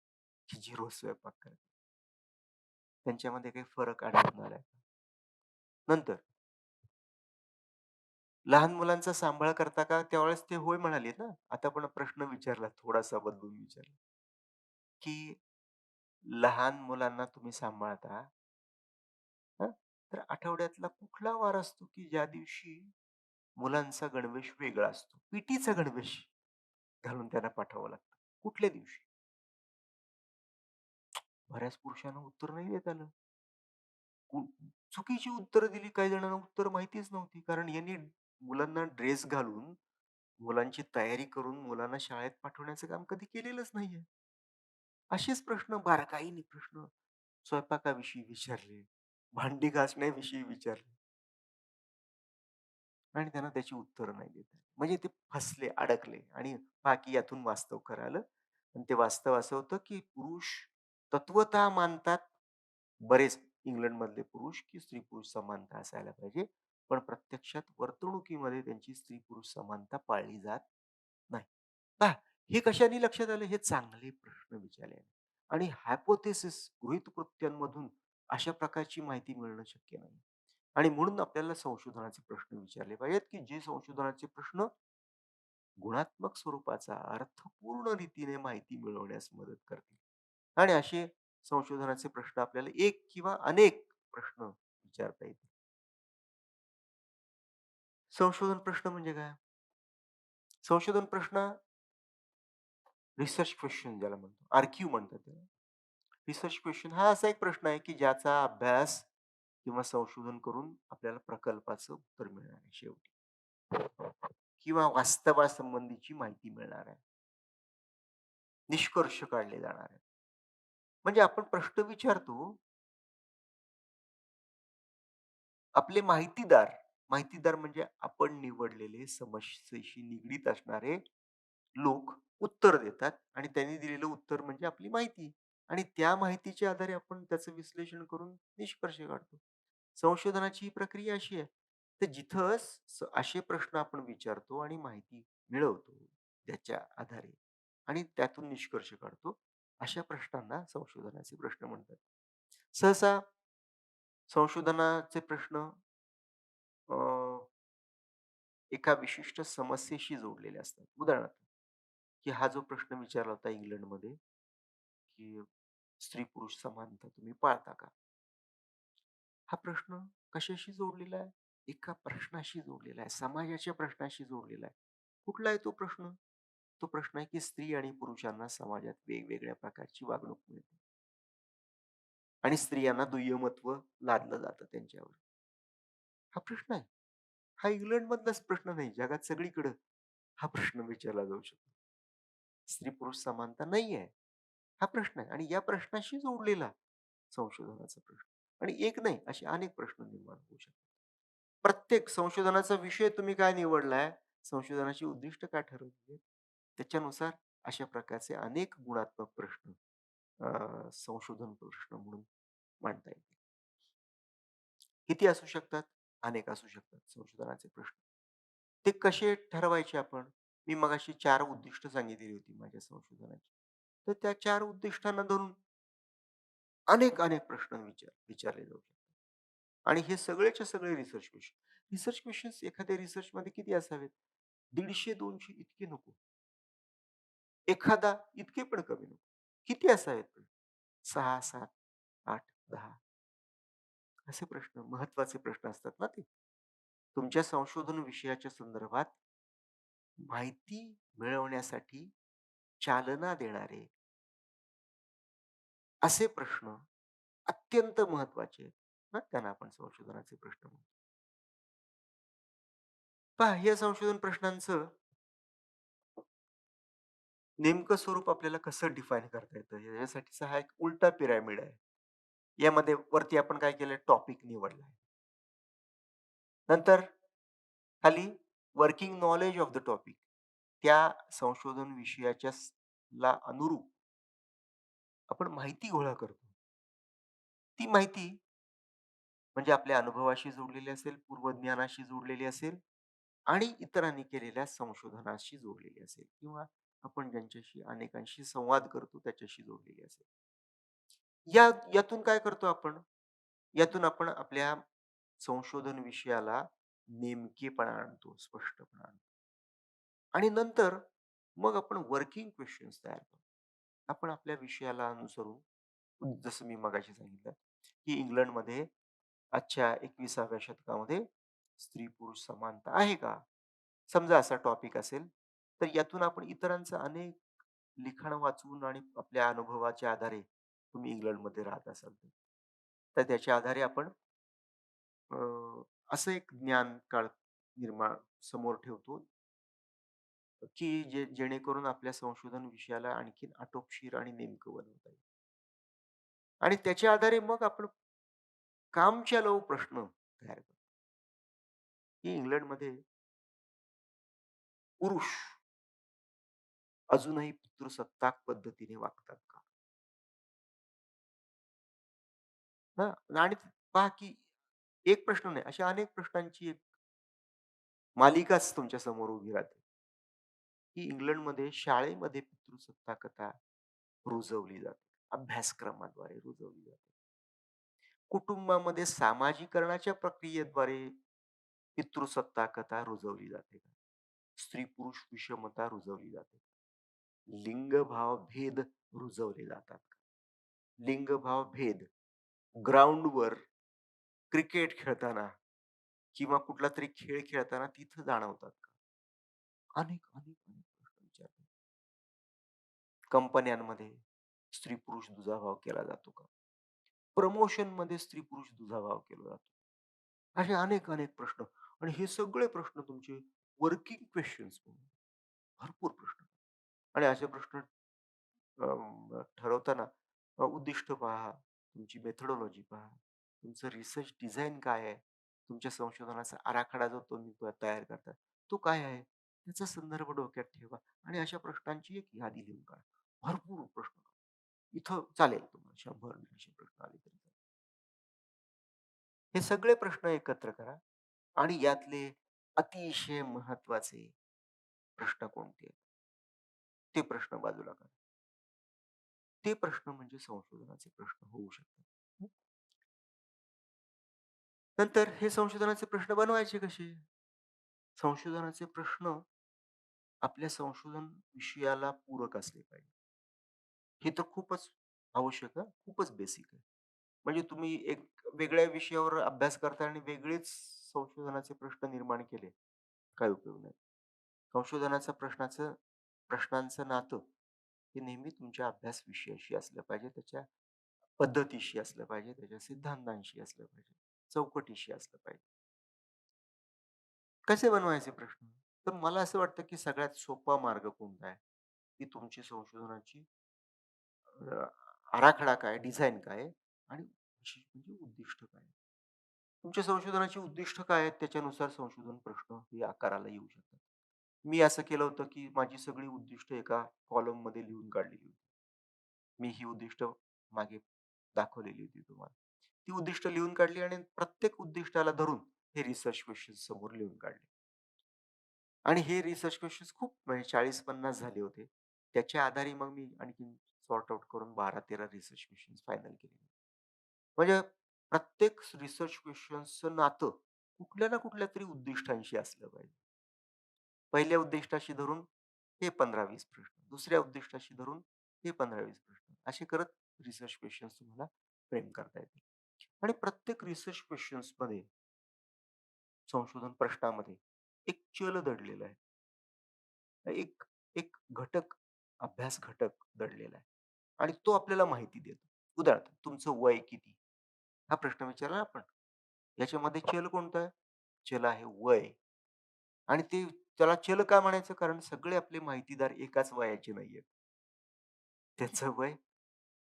की जी रोज स्वयंपाक करते. त्यांच्यामध्ये काही फरक आढळून आलाय का? नंतर लहान मुलांचा सांभाळ करता का? त्यावेळेस ते होय म्हणाले ना. आता पण प्रश्न विचारला थोडासा बदलून विचारला, की लहान मुलांना तुम्ही सांभाळता हं, तर आठवड्यातला कुठला वार असतो, की ज्या दिवशी मुलांचा गणवेश वेगळा असतो? पीटीचा गणवेश घालून त्यांना पाठवावं लागतं. कुठल्या दिवशी? बऱ्याच पुरुषांना उत्तर नाही देता आलं. कु चुकीची उत्तरं दिली. काही जणांना उत्तरं माहितीच नव्हती. कारण यांनी मुलांना ड्रेस घालून, मुलांची तयारी करून मुलांना शाळेत पाठवण्याचं काम कधी केलेलंच नाहीये. असेच प्रश्न, बारकाईने प्रश्न स्वयंपाकाविषयी विचारले, भांडी घासण्याविषयी विचारले आणि त्यांना त्याची उत्तरं नाही देता आली. म्हणजे ते फसले, अडकले आणि पहा की यातून वास्तव खरं आलं. आणि ते वास्तव असं होतं, की पुरुष तत्वतः मानतात बरेच इंग्लंडमधले पुरुष, की स्त्री-पुरुष समानता असायला पाहिजे. पण प्रत्यक्षात वर्तणुकीमध्ये त्यांची स्त्री-पुरुष समानता पाळली जात नाही. पहा, हे कशाने लक्षात आलं? हे चांगले प्रश्न विचारले आणि हायपोथेसिस गृहीतकृत्यांमधून अशा प्रकारची माहिती मिळणं शक्य नाही. आणि म्हणून आपल्याला संशोधनाचे प्रश्न विचारले पाहिजेत, की जे संशोधनाचे प्रश्न गुणात्मक स्वरूपाचा अर्थपूर्ण रीतीने माहिती मिळवण्यास मदत करतील. आणि असे संशोधनाचे प्रश्न आपल्याला एक किंवा अनेक प्रश्न विचारता येतील. संशोधन प्रश्न म्हणजे काय? संशोधन प्रश्न रिसर्च क्वेशन ज्याला म्हणतो, आरक्यू म्हणतात त्याला. रिसर्च क्वेशन हा असा एक प्रश्न आहे, की ज्याचा अभ्यास किंवा संशोधन करून आपल्याला प्रकल्पाचं उत्तर मिळणार आहे शेवटी किंवा वास्तवासंबंधीची माहिती मिळणार आहे. निष्कर्ष काढले जाणार आहेत. म्हणजे आपण प्रश्न विचारतो, आपले माहितीदार म्हणजे आपण निवडलेले समस्येशी निगडीत असणारे लोक उत्तर देतात आणि त्यांनी दिलेलं उत्तर म्हणजे आपली माहिती आणि त्या माहितीच्या आधारे आपण त्याचं विश्लेषण करून निष्कर्ष काढतो. संशोधनाची ही प्रक्रिया अशी आहे. तर जिथं असे प्रश्न आपण विचारतो आणि माहिती मिळवतो त्याच्या आधारे आणि त्यातून निष्कर्ष काढतो. अशा प्रश्नांना संशोधनाचे प्रश्न म्हणतात. सहसा संशोधनाचे प्रश्न अ, एका विशिष्ट समस्येशी जोडलेले असतात. उदाहरणार्थ, की हा जो प्रश्न विचारला होता इंग्लंडमध्ये, की स्त्री-पुरुष समानता तुम्ही पाळता का? हा प्रश्न कशाशी जोडलेला आहे? एका प्रश्नाशी जोडलेला आहे. समाजाच्या प्रश्नाशी जोडलेला आहे. कुठला आहे तो प्रश्न? तो प्रश्न आहे, की स्त्री आणि पुरुषांना समाजात वेगवेगळ्या प्रकारची वागणूक मिळते आणि स्त्रियांना दुय्यमत्व लादलं जातं त्यांच्यावर. हा प्रश्न आहे. हा इंग्लंडमधलाच प्रश्न नाही, जगात सगळीकडे हा प्रश्न विचारला जाऊ शकतो. स्त्री-पुरुष समानता नाहीये. हा प्रश्न आहे आणि या प्रश्नाशी जोडलेला संशोधनाचा प्रश्न आणि एक नाही असे अनेक प्रश्न निर्माण होऊ शकतात. प्रत्येक संशोधनाचा विषय तुम्ही काय निवडलाय, संशोधनाची उद्दिष्ट काय ठरवली त्याच्यानुसार अशा प्रकारचे अनेक गुणात्मक प्रश्न संशोधन प्रश्न म्हणून मांडता येतील. किती असू शकतात? अनेक असू शकतात संशोधनाचे प्रश्न. ते कसे ठरवायचे आपण? मी मगाशी 4 उद्दिष्ट सांगितलेली होती माझ्या संशोधनाची. तर त्या 4 उद्दिष्टांना धरून अनेक प्रश्न विचारले जाऊ शकतात. आणि हे सगळेच्या सगळे रिसर्च क्वेशन. रिसर्च क्वेशन्स एखाद्या रिसर्चमध्ये किती असावेत? 150-200 इतके नको. एखादा इतके पण कमी नको. किती असावेत पण? 6, 7, 8, 10 असे प्रश्न, महत्त्वाचे प्रश्न असतात ना ते. तुमच्या संशोधन विषयाच्या संदर्भात माहिती मिळवण्यासाठी चालना देणारे असे प्रश्न अत्यंत महत्त्वाचे आहेत. ना त्यांना आपण संशोधनाचे प्रश्न म्हणतो. पहा या संशोधन प्रश्नांचं नेमकं स्वरूप आपल्याला कसं डिफाईन करता येतं? याच्यासाठीचा हा एक उलटा पिरॅमिड आहे. यामध्ये वरती आपण काय केलंय टॉपिक निवडलाय. नंतर खाली working knowledge of the topic. त्या संशोधन विषयाच्या ला अनुरूप आपण माहिती गोळा करतो. ती माहिती म्हणजे आपल्या अनुभवाशी जोडलेली असेल, पूर्वज्ञानाशी जोडलेली असेल आणि इतरांनी केलेल्या संशोधनाशी जोडलेली असेल किंवा आपण ज्यांच्याशी अनेकांशी संवाद करतो त्याच्याशी जोडलेली असेल. यातून काय करतो आपण? यातून आपण आपल्या संशोधन विषयाला नेमकेपणा आणतो, स्पष्टपणा आणतो. आणि नंतर मग आपण वर्किंग क्वेशन्स तयार करतो. आपण आपल्या विषयाला अनुसरून जसं मी मगाशी सांगितलं, की इंग्लंडमध्ये आजच्या 21व्या शतकामध्ये स्त्री-पुरुष समानता आहे का? समजा असा टॉपिक असेल, तर यातून आपण इतरांचं अनेक लिखाण वाचून आणि आपल्या अनुभवाच्या आधारे तुम्ही इंग्लंडमध्ये राहत असाल तर. तर त्याच्या आधारे आपण अ, असं एक ज्ञान निर्माण समोर ठेवतो, की जेणेकरून आपल्या संशोधन विषयाला आणखीन आटोपशीर आणि नेमकं बनवता येईल. आणि त्याच्या आधारे मग आपण कामचलाऊ प्रश्न तयार करतो, की इंग्लंडमध्ये पुरुष अजूनही पितृसत्ताक पद्धतीने वागतात का? हां, आणि पहा की एक प्रश्न नाही, अशा अनेक प्रश्नांची एक मालिकाच तुमच्या समोर उभी राहते, की इंग्लंडमध्ये शाळेमध्ये पितृसत्ताकता रुजवली जाते. अभ्यासक्रमाद्वारे रुजवली जाते. कुटुंबामध्ये सामाजीकरणाच्या प्रक्रियेद्वारे पितृसत्ताकता रुजवली जाते का? स्त्री-पुरुष विषमता रुजवली जाते. लिंगभाव भेद रुजवले जातात का? लिंगभाव भेद ग्राउंडवर क्रिकेट खेळताना किंवा कुठलातरी खेळ खेळताना तिथं जाणवतात का? अनेक प्रश्न विचारले. कंपन्यांमध्ये स्त्री-पुरुष दुजाभाव केला जातो का? प्रमोशनमध्ये स्त्री-पुरुष दुजाभाव केला जातो. असे अनेक प्रश्न आणि हे सगळे प्रश्न तुमचे वर्किंग क्वेशन्स म्हणून भरपूर प्रश्न आणि असे प्रश्न ठरवताना उद्दिष्ट पहा, तुमची मेथोडॉलॉजी पहा, तुमचं रिसर्च डिझाइन काय आहे? तुमच्या संशोधनाचा आराखडा जो तुम्ही तयार करता, तो काय आहे? त्याचा संदर्भ डोक्यात ठेवा आणि अशा प्रश्नांची एक यादी लिहून काढा. भरपूर प्रश्न. इथं चालेल तुम्हाला 100-150 प्रश्न आले तरी चालेल. हे सगळे प्रश्न एकत्र करा आणि यातले अतिशय महत्त्वाचे प्रश्न कोणते आहेत? ते प्रश्न बाजूला करा. ते प्रश्न म्हणजे संशोधनाचे प्रश्न होऊ शकतात. हं. नंतर हे संशोधनाचे प्रश्न बनवायचे कसे? संशोधनाचे प्रश्न आपल्या संशोधन विषयाला पूरक असले पाहिजे. हे तर खूपच आवश्यक आहे, खूपच बेसिक आहे. म्हणजे तुम्ही एक वेगळ्या विषयावर अभ्यास करता आणि वेगळेच संशोधनाचे प्रश्न निर्माण केले, काही उपयोग नाही. संशोधनाच्या प्रश्नांचं नातं हे नेहमी तुमच्या अभ्यास विषयाशी असलं पाहिजे, त्याच्या पद्धतीशी असलं पाहिजे, त्याच्या सिद्धांतांशी असलं पाहिजे, चौकटीशी असलं पाहिजे. कसे बनवायचे प्रश्न? तर मला असं वाटतं, की सगळ्यात सोपा मार्ग कोणता आहे? की तुमची संशोधनाची अ, आराखडा काय, डिझाइन काय आहे आणि विशेष म्हणजे उद्दिष्ट काय आहे? तुमच्या संशोधनाची उद्दिष्ट काय आहेत, त्याच्यानुसार संशोधन प्रश्न हे आकाराला येऊ शकतात. मी असं केलं होतं, की माझी सगळी उद्दिष्ट एका कॉलममध्ये लिहून काढलेली होती. मी ही उद्दिष्ट मागे दाखवलेली होती तुम्हाला. ती उद्दिष्ट लिहून काढली आणि प्रत्येक उद्दिष्टाला धरून हे रिसर्च क्वेशन्स समोर लिहून काढले. आणि हे रिसर्च क्वेशन्स खूप म्हणजे 40-50 झाले होते. त्याच्या आधारे मग मी आणखीन सॉर्ट आउट करून 12-13 रिसर्च क्वेशन्स फायनल केले. म्हणजे प्रत्येक रिसर्च क्वेशन्सचं नातं कुठल्या ना कुठल्यातरी उद्दिष्टांशी असलं पाहिजे. पहिल्या उद्दिष्टाशी धरून हे 15-20 प्रश्न, दुसऱ्या उद्दिष्टाशी धरून हे 15-20 प्रश्न. असे करत रिसर्च क्वेशन्स तुम्हाला फ्रेम करता येतील. आणि प्रत्येक रिसर्च क्वेशन्समध्ये संशोधन प्रश्नामध्ये एक चल दडलेला आहे. एक एक घटक, अभ्यास घटक दडलेला आहे आणि तो आपल्याला माहिती देतो. उदाहरणार्थ तुमचं वय किती? हा प्रश्न विचारला आपण. याच्यामध्ये चल कोणता आहे? चल आहे वय आणि त्याला चल का म्हणायचं? कारण सगळे आपले माहितीदार एकाच वयाचे नाहीयेत. त्यांचं वय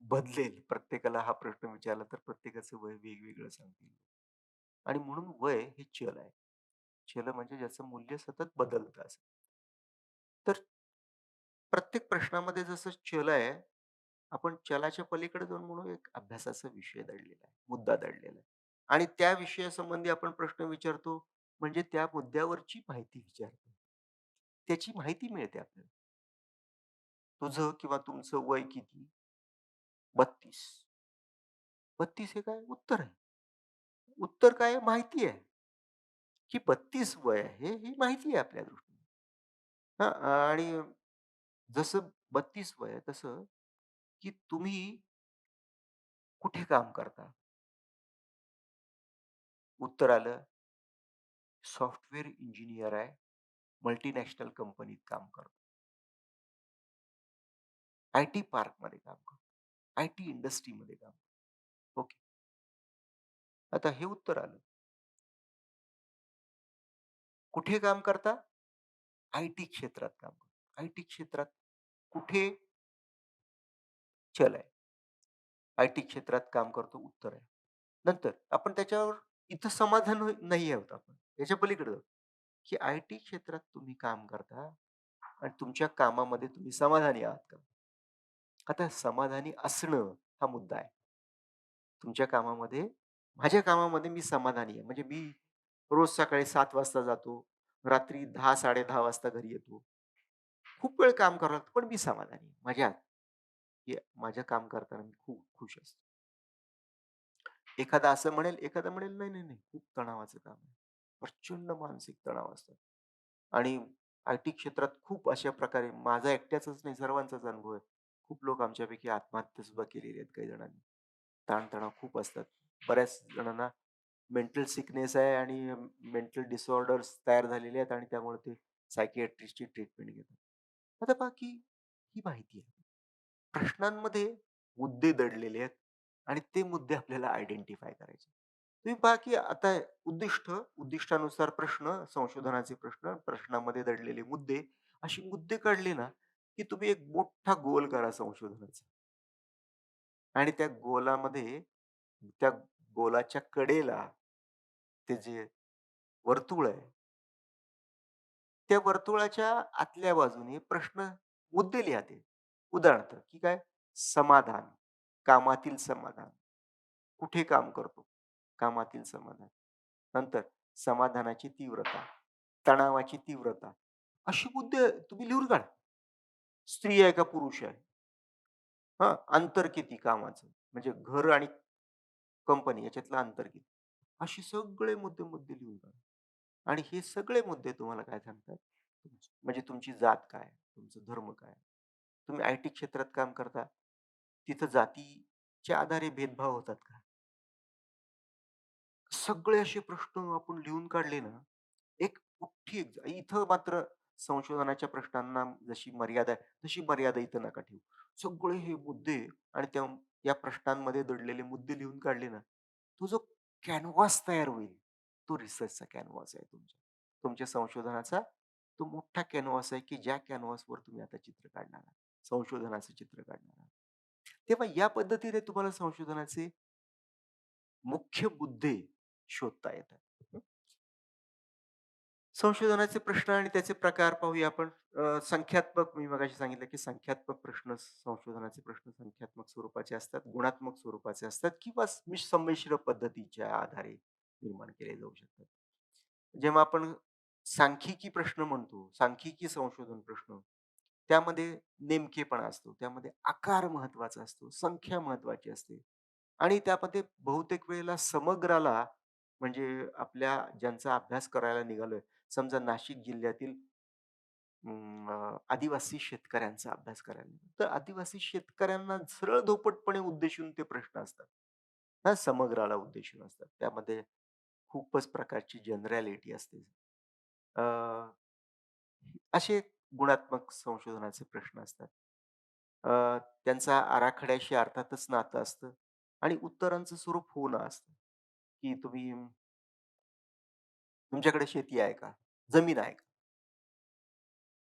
बदलेल. प्रत्येकाला हा प्रश्न विचारला तर प्रत्येकाचं वय वेगवेगळं सांगतील. आणि म्हणून वय हे चल आहे. चल म्हणजे ज्याचं मूल्य सतत बदलतं असं. तर प्रत्येक प्रश्नामध्ये जसं चल आहे, आपण चलाच्या पलीकडे जाऊन म्हणू एक अभ्यासाचा विषय दडलेला आहे, मुद्दा दडलेला आहे. आणि त्या विषयासंबंधी आपण प्रश्न विचारतो, म्हणजे त्या मुद्द्यावरची माहिती विचारतो. त्याची माहिती मिळते आपल्याला. तुझं किंवा तुमचं वय किती? 32. 32 हे काय? उत्तर आहे. उत्तर काय आहे? माहिती आहे, की 32 वय आहे, ही माहिती आहे आपल्या दृष्टीने. हां, आणि जसं 32 वय आहे, तसं की तुम्ही कुठे काम करता? उत्तर आलं, सॉफ्टवेअर इंजिनिअर आहे, मल्टीनॅशनल कंपनीत काम करतो. आय-टी पार्कमध्ये काम करतो. आय-टी इंडस्ट्रीमध्ये काम करतो. ओके. आता हे उत्तर आलं. कुठे काम करता? आय-टी क्षेत्रात काम करतो. आय-टी क्षेत्रात कुठे? चल आहे. आय-टी क्षेत्रात काम करतो, उत्तर आहे. नंतर आपण त्याच्यावर इथं समाधान नाही आहोत आपण. याच्या पलीकडे जाऊ, की आय-टी क्षेत्रात तुम्ही काम करता आणि तुमच्या कामामध्ये तुम्ही समाधानी आहात का? आता समाधानी असणं हा मुद्दा आहे. तुमच्या कामामध्ये माझ्या कामामध्ये मी समाधानी आहे. म्हणजे मी रोज सकाळी 7 वाजता जातो. रात्री 10:00-10:30 वाजता घरी येतो. खूप वेळ काम करावं लागतं, पण मी समाधानी आहे. माझ्या काम करताना मी खूप खुश असतो. एखादा असं म्हणेल, एखादा म्हणेल, "नाही, नाही, नाही, खूप तणावाचं काम आहे." प्रचंड मानसिक तणाव असतो. आणि आय-टी क्षेत्रात खूप अशा प्रकारे माझा एकट्याचाच नाही, सर्वांचाच अनुभव आहे. खूप लोक आमच्यापैकी आत्महत्या सुद्धा केलेली आहेत काही जणांनी. ताणतणाव खूप असतात. बऱ्याच जणांना मेंटल सिकनेस आहे आणि मेंटल डिसऑर्डर्स तयार झालेले आहेत आणि त्यामुळे ते सायकियाट्रिस्टची ट्रीटमेंट घेतात. आता पहा की ही माहिती आहे. प्रश्नांमध्ये मुद्दे दडलेले आहेत आणि ते मुद्दे आपल्याला आयडेंटिफाय करायचे. तुम्ही पहा की आता उद्दिष्टानुसार प्रश्न, संशोधनाचे प्रश्न, प्रश्नामध्ये दडलेले मुद्दे, असे मुद्दे काढले ना, की तुम्ही एक मोठा गोल करा संशोधनाचा आणि त्या गोलामध्ये त्या गोलाच्या कडेला ते जे वर्तुळ आहे, त्या वर्तुळाच्या आतल्या बाजूने प्रश्न मुद्दे लिहा ते. उदाहरणार्थ, की काय? समाधान, कामातील समाधान. कुठे काम करतो? कामातील समाधान. नंतर समाधानाची तीव्रता, तणावाची तीव्रता. अशी मुद्दे तुम्ही लिहून काढा. स्त्री आहे का पुरुष आहे? हां, अंतर किती कामाचं? म्हणजे घर आणि कंपनी याच्यातलं अंतर किती? असे सगळे मुद्दे, मुद्दे लिहून काढा. आणि हे सगळे मुद्दे तुम्हाला काय सांगतात? म्हणजे तुमची जात काय? तुमचा धर्म काय? तुम्ही आय-टी क्षेत्रात काम करता, तिथं जातीच्या आधारे भेदभाव होतात का? सगळे असे प्रश्न आपण लिहून काढले ना, एक मोठी इथं मात्र संशोधनाच्या प्रश्नांना जशी मर्यादा आहे, तशी मर्यादा इथं नका ठेवू. सगळे हे मुद्दे आणि या प्रश्नांमध्ये दडलेले मुद्दे लिहून काढले ना, तो जो कॅनव्हास तयार होईल, तो रिसर्चचा कॅनव्हास आहे तुमच्या. तुमच्या संशोधनाचा तो मोठा कॅनव्हास आहे, की ज्या कॅनव्हासवर तुम्ही आता चित्र काढणार आहात. संशोधनाचं चित्र काढणार आहात. तेव्हा या पद्धतीने तुम्हाला संशोधनाचे मुख्य मुद्दे शोधता येतात. संशोधनाचे प्रश्न आणि त्याचे प्रकार पाहूया आपण. संख्यात्मक मी मगाशी सांगितलं, की संख्यात्मक प्रश्न संशोधनाचे प्रश्न संख्यात्मक स्वरूपाचे असतात, गुणात्मक स्वरूपाचे असतात किंवा संमिश्र पद्धतीच्या आधारे निर्माण केले जाऊ शकतात. जेव्हा आपण सांख्यिकी प्रश्न म्हणतो, सांख्यिकी संशोधन प्रश्न, त्यामध्ये नेमकेपणा असतो, त्यामध्ये आकार महत्त्वाचा असतो, संख्या महत्त्वाची असते आणि त्यामध्ये बहुतेक वेळेला समग्राला म्हणजे आपल्या ज्यांचा अभ्यास करायला निघालोय, समजा नाशिक जिल्ह्यातील आदिवासी शेतकऱ्यांचा अभ्यास करायला निघालो, तर आदिवासी शेतकऱ्यांना सरळ धोपटपणे उद्देशून ते प्रश्न असतात. हां, समग्राला उद्देशून असतात. त्यामध्ये खूपच प्रकारची जनरॅलिटी असते. अ, असे गुणात्मक संशोधनाचे प्रश्न असतात. त्यांचा आराखड्याशी अर्थातच नातं असतं आणि उत्तरांचं स्वरूप हो ना असतं, की तुमच्याकडे शेती आहे का? जमीन आहे का?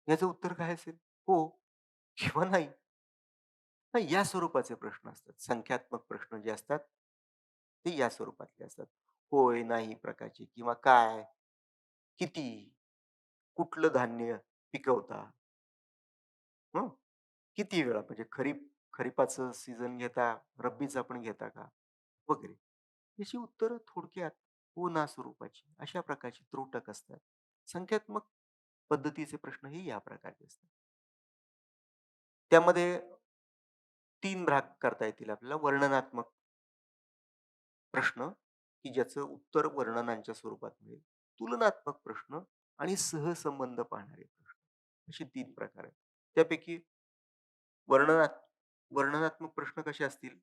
याचं उत्तर काय असेल? हो किंवा नाही. हां, या स्वरूपाचे प्रश्न असतात. संख्यात्मक प्रश्न जे असतात, ते या स्वरूपातले असतात. होय, नाही प्रकारचे किंवा काय, किती, कुठलं धान्य पिकवता? हं. किती वेळा म्हणजे खरीपाचं सीझन घेता, रब्बीचा पण घेता का? वगैरे. याची उत्तरं थोडक्यात हो, ना स्वरूपाची अशा प्रकारची त्रोटक असतात. संख्यात्मक पद्धतीचे प्रश्न हे या प्रकारचे असतात. त्यामध्ये 3 भाग करता येतील आपल्याला. वर्णनात्मक प्रश्न, की ज्याचं उत्तर वर्णनांच्या स्वरूपात मिळेल. तुलनात्मक प्रश्न आणि सहसंबंध पाहणारे प्रश्न. असे 3 प्रकार आहेत. त्यापैकी वर्णनात वर्णनात्मक प्रश्न कसे असतील?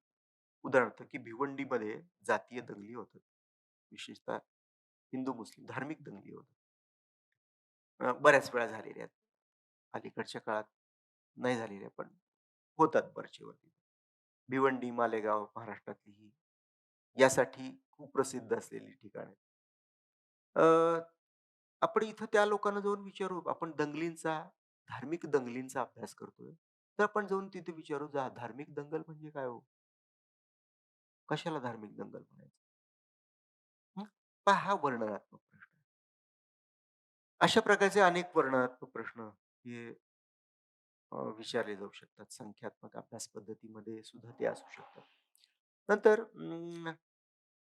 उदाहरणार्थ, की भिवंडीमध्ये जातीय दंगली होतात. विशेषतः हिंदू-मुस्लिम धार्मिक दंगली होतात. बऱ्याच वेळा झालेल्या आहेत. अलीकडच्या काळात नाही झालेल्या, पण होतात वरचेवरती. भिवंडी, मालेगाव महाराष्ट्रातली ही यासाठी खूप प्रसिद्ध असलेली ठिकाणं आहेत. अ, आपण इथं त्या लोकांना जाऊन विचारू, आपण धार्मिक दंगलींचा अभ्यास करतोय. तर आपण जाऊन तिथे विचारू, धार्मिक दंगल म्हणजे काय हो? कशाला धार्मिक दंगल म्हणायचं? हं? पहा हा वर्णनात्मक प्रश्न आहे. अशा प्रकारचे अनेक वर्णनात्मक प्रश्न हे विचारले जाऊ शकतात. संख्यात्मक अभ्यास पद्धतीमध्ये सुद्धा ते असू शकतात. नंतर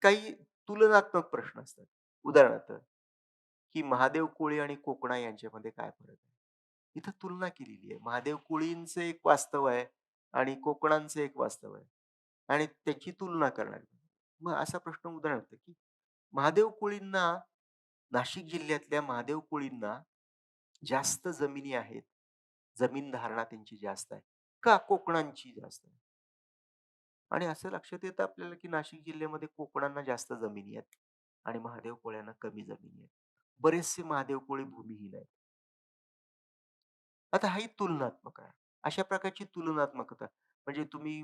काही तुलनात्मक प्रश्न असतात. उदाहरणार्थ, की महादेव कोळी आणि कोकणा यांच्यामध्ये काय फरक आहे? इथं तुलना केलेली आहे. महादेव कोळींचं एक वास्तव आहे आणि कोकणांचं एक वास्तव आहे आणि त्याची तुलना करणार. मग असा प्रश्न उदाहरणार्थ, की महादेव कोळींना नाशिक जिल्ह्यातल्या महादेव कोळींना जास्त जमिनी आहेत. जमीन धारणा त्यांची जास्त आहे. का कोकणांची जास्त आहे? आणि असं लक्षात येतं आपल्याला, की नाशिक जिल्ह्यामध्ये कोकणांना जास्त जमिनी आहेत आणि महादेव कोळ्यांना कमी जमिनी आहेत. बरेचसे महादेव कोळी भूमिहीन आहेत. आता ही तुलनात्मक आहे. अशा प्रकारची तुलनात्मकता म्हणजे तुम्ही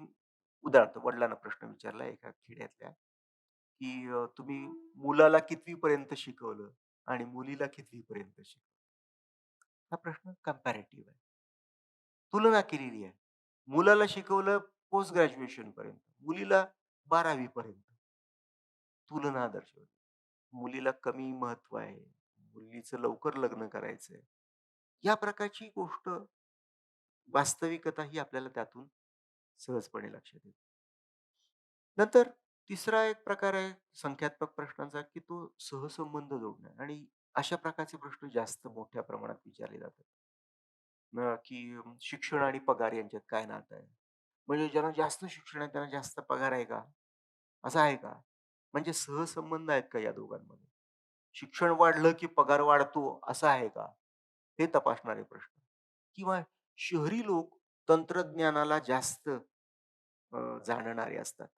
उदाहरणार्थ वडिलांना प्रश्न विचारला एका खेड्यातल्या, की तुम्ही मुलाला कितवीपर्यंत शिकवलं आणि मुलीला कितवीपर्यंत शिकवलं? हा प्रश्न कंपॅरेटिव्ह आहे. तुलना केलेली आहे. मुलाला शिकवलं पोस्ट ग्रॅज्युएशन पर्यंत, मुलीला 12वी पर्यंत. तुलना दर्शवते. मुलीला कमी महत्त्व आहे. मुलीचं लवकर लग्न करायचंय. या प्रकारची गोष्ट वास्तविकता ही आपल्याला त्यातून सहजपणे लक्षात येते. नंतर तिसरा एक प्रकार आहे संख्यात्मक प्रश्नांचा, की तो सहसंबंध जोडणे आणि अशा प्रकारचे प्रश्न जास्त मोठ्या प्रमाणात विचारले जातात. की शिक्षण आणि पगार यांच्यात काय नातं आहे? म्हणजे ज्यांना जास्त शिक्षण आहे त्यांना जास्त पगार आहे का? असं आहे का? म्हणजे सहसंबंध आहेत का या दोघांमध्ये? शिक्षण वाढलं की पगार वाढतो असं आहे का? हे तपासणारे प्रश्न. किंवा शहरी लोक तंत्रज्ञानाला जास्त जाणणारे असतात.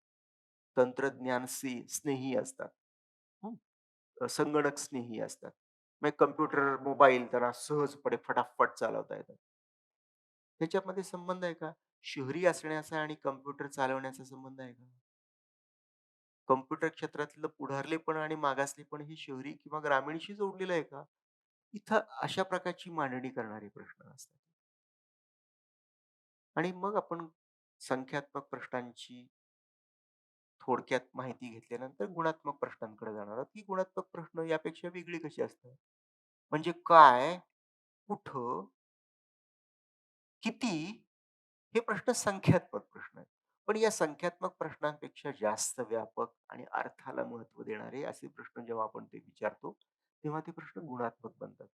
तंत्रज्ञान स्नेही असतात. हं. संगणक स्नेही असतात. मग कॉम्प्युटर, मोबाईल त्यांना सहजपणे फटाफट चालवता येतात. त्याच्यामध्ये संबंध आहे का? शहरी असण्याचा आणि कॉम्प्युटर चालवण्याचा संबंध आहे का? कॉम्प्युटर क्षेत्रातलं पुढारलेपण आणि मागासलेपण हे शहरी किंवा ग्रामीणशी जोडलेलं आहे का? इथं अशा प्रकारची मांडणी करणारे प्रश्न असतात. आणि मग आपण संख्यात्मक प्रश्नांची थोडक्यात माहिती घेतल्यानंतर गुणात्मक प्रश्नांकडे जाणार आहोत, की गुणात्मक प्रश्न यापेक्षा वेगळी कशी असतात? म्हणजे काय, कुठं, किती हे प्रश्न संख्यात्मक प्रश्न आहेत. पण या संख्यात्मक प्रश्नांपेक्षा जास्त व्यापक आणि अर्थाला महत्त्व देणारे असे प्रश्न जेव्हा आपण ते विचारतो, तेव्हा ते प्रश्न गुणात्मक बनतात.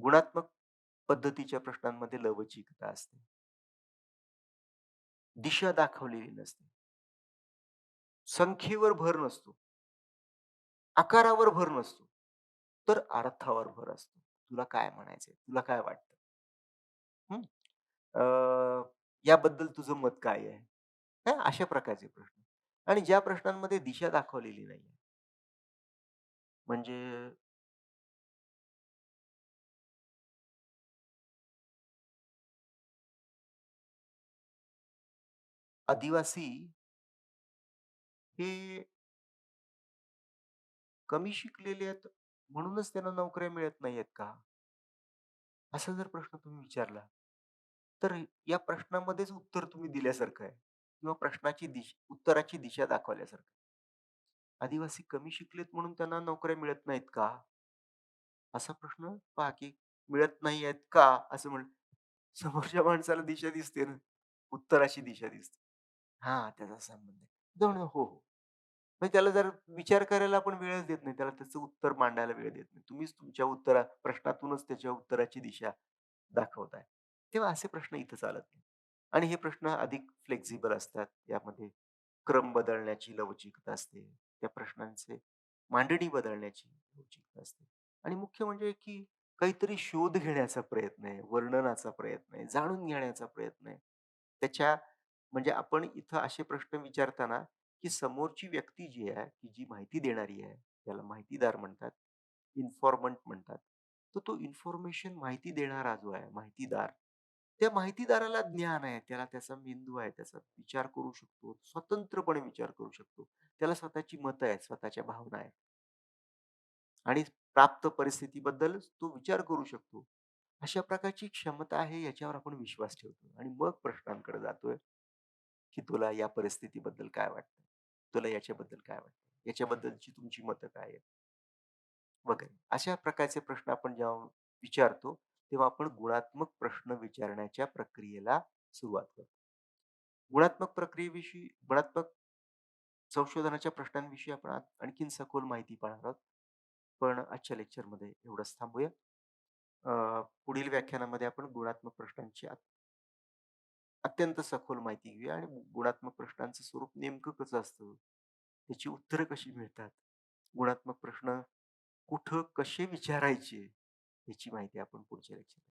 गुणात्मक पद्धतीच्या प्रश्नांमध्ये लवचिकता असते. दिशा दाखवलेली नसते. संख्येवर भर नसतो. आकारावर भर नसतो. तर अर्थावर भर असतो. तुला काय म्हणायचंय? तुला काय वाटतं? हं? अ, याबद्दल तुझं मत काय आहे? हां, अशा प्रकारचे प्रश्न. आणि ज्या प्रश्नांमध्ये दिशा दाखवलेली नाहीये. म्हणजे आदिवासी हे कमी शिकलेले आहेत म्हणूनच त्यांना नोकऱ्या मिळत नाहीयेत का? असा जर प्रश्न तुम्ही विचारला, तर या प्रश्नामध्येच उत्तर तुम्ही दिल्यासारखं आहे किंवा उत्तराची दिशा दाखवल्यासारखं आहे. आदिवासी कमी शिकलेत म्हणून त्यांना नोकऱ्या मिळत नाहीत का? असा प्रश्न पहा, की मिळत नाहीयेत का? असं म्हण समोरच्या माणसाला दिशा दिसते ना, उत्तराची दिशा दिसते. हां, त्याचा संबंध आहे. तो म्हणे, "हो, हो." म्हणजे त्याला जर विचार करायला आपण वेळच देत नाही. त्याला त्याचं उत्तर मांडायला वेळ देत नाही. तुम्हीच तुमच्या प्रश्नातूनच त्याच्या उत्तराची दिशा दाखवताय. तेव्हा असे प्रश्न इथं चालत नाही. आणि हे प्रश्न अधिक फ्लेक्सिबल असतात. यामध्ये क्रम बदलण्याची लवचिकता असते. त्या प्रश्नांचे मांडणी बदलण्याची लवचिकता असते. आणि मुख्य म्हणजे की काहीतरी शोध घेण्याचा प्रयत्न आहे, वर्णनाचा प्रयत्न आहे, जाणून घेण्याचा प्रयत्न आहे. त्याच्या म्हणजे आपण इथं असे प्रश्न विचारताना, की समोरची व्यक्ती जी आहे, की जी माहिती देणारी आहे, त्याला माहितीदार म्हणतात, इन्फॉर्मंट म्हणतात. तर तो इन्फॉर्मेशन माहिती देणारा जो आहे, माहितीदार, त्या माहितीदाराला ज्ञान आहे, त्याला त्याचा मेंदू आहे, त्याचा विचार करू शकतो, स्वतंत्रपणे विचार करू शकतो. त्याला स्वतःची मतं आहेत, स्वतःच्या भावना आहेत आणि प्राप्त परिस्थितीबद्दल तो विचार करू शकतो. अशा प्रकारची क्षमता आहे याच्यावर आपण विश्वास ठेवतो आणि मग प्रश्नांकडे जातोय, की तुला या परिस्थितीबद्दल काय वाटतं? तुला याच्याबद्दल काय वाटतं? याच्याबद्दलची तुमची मतं काय आहेत? वगैरे. अशा प्रकारचे प्रश्न आपण जेव्हा विचारतो, तेव्हा आपण गुणात्मक प्रश्न विचारण्याच्या प्रक्रियेला सुरुवात करतो. गुणात्मक संशोधनाच्या प्रश्नांविषयी आपण आणखीन सखोल माहिती पाहणार आहोत. पण आजच्या लेक्चरमध्ये एवढंच थांबूया. पुढील व्याख्यानामध्ये आपण गुणात्मक प्रश्नांची अत्यंत सखोल माहिती घेऊया आणि गुणात्मक प्रश्नांचं स्वरूप नेमकं कसं असतं? त्याची उत्तरं कशी मिळतात? गुणात्मक प्रश्न कुठं कसे विचारायचे? याची माहिती आपण पुढच्या लेक्चरमध्ये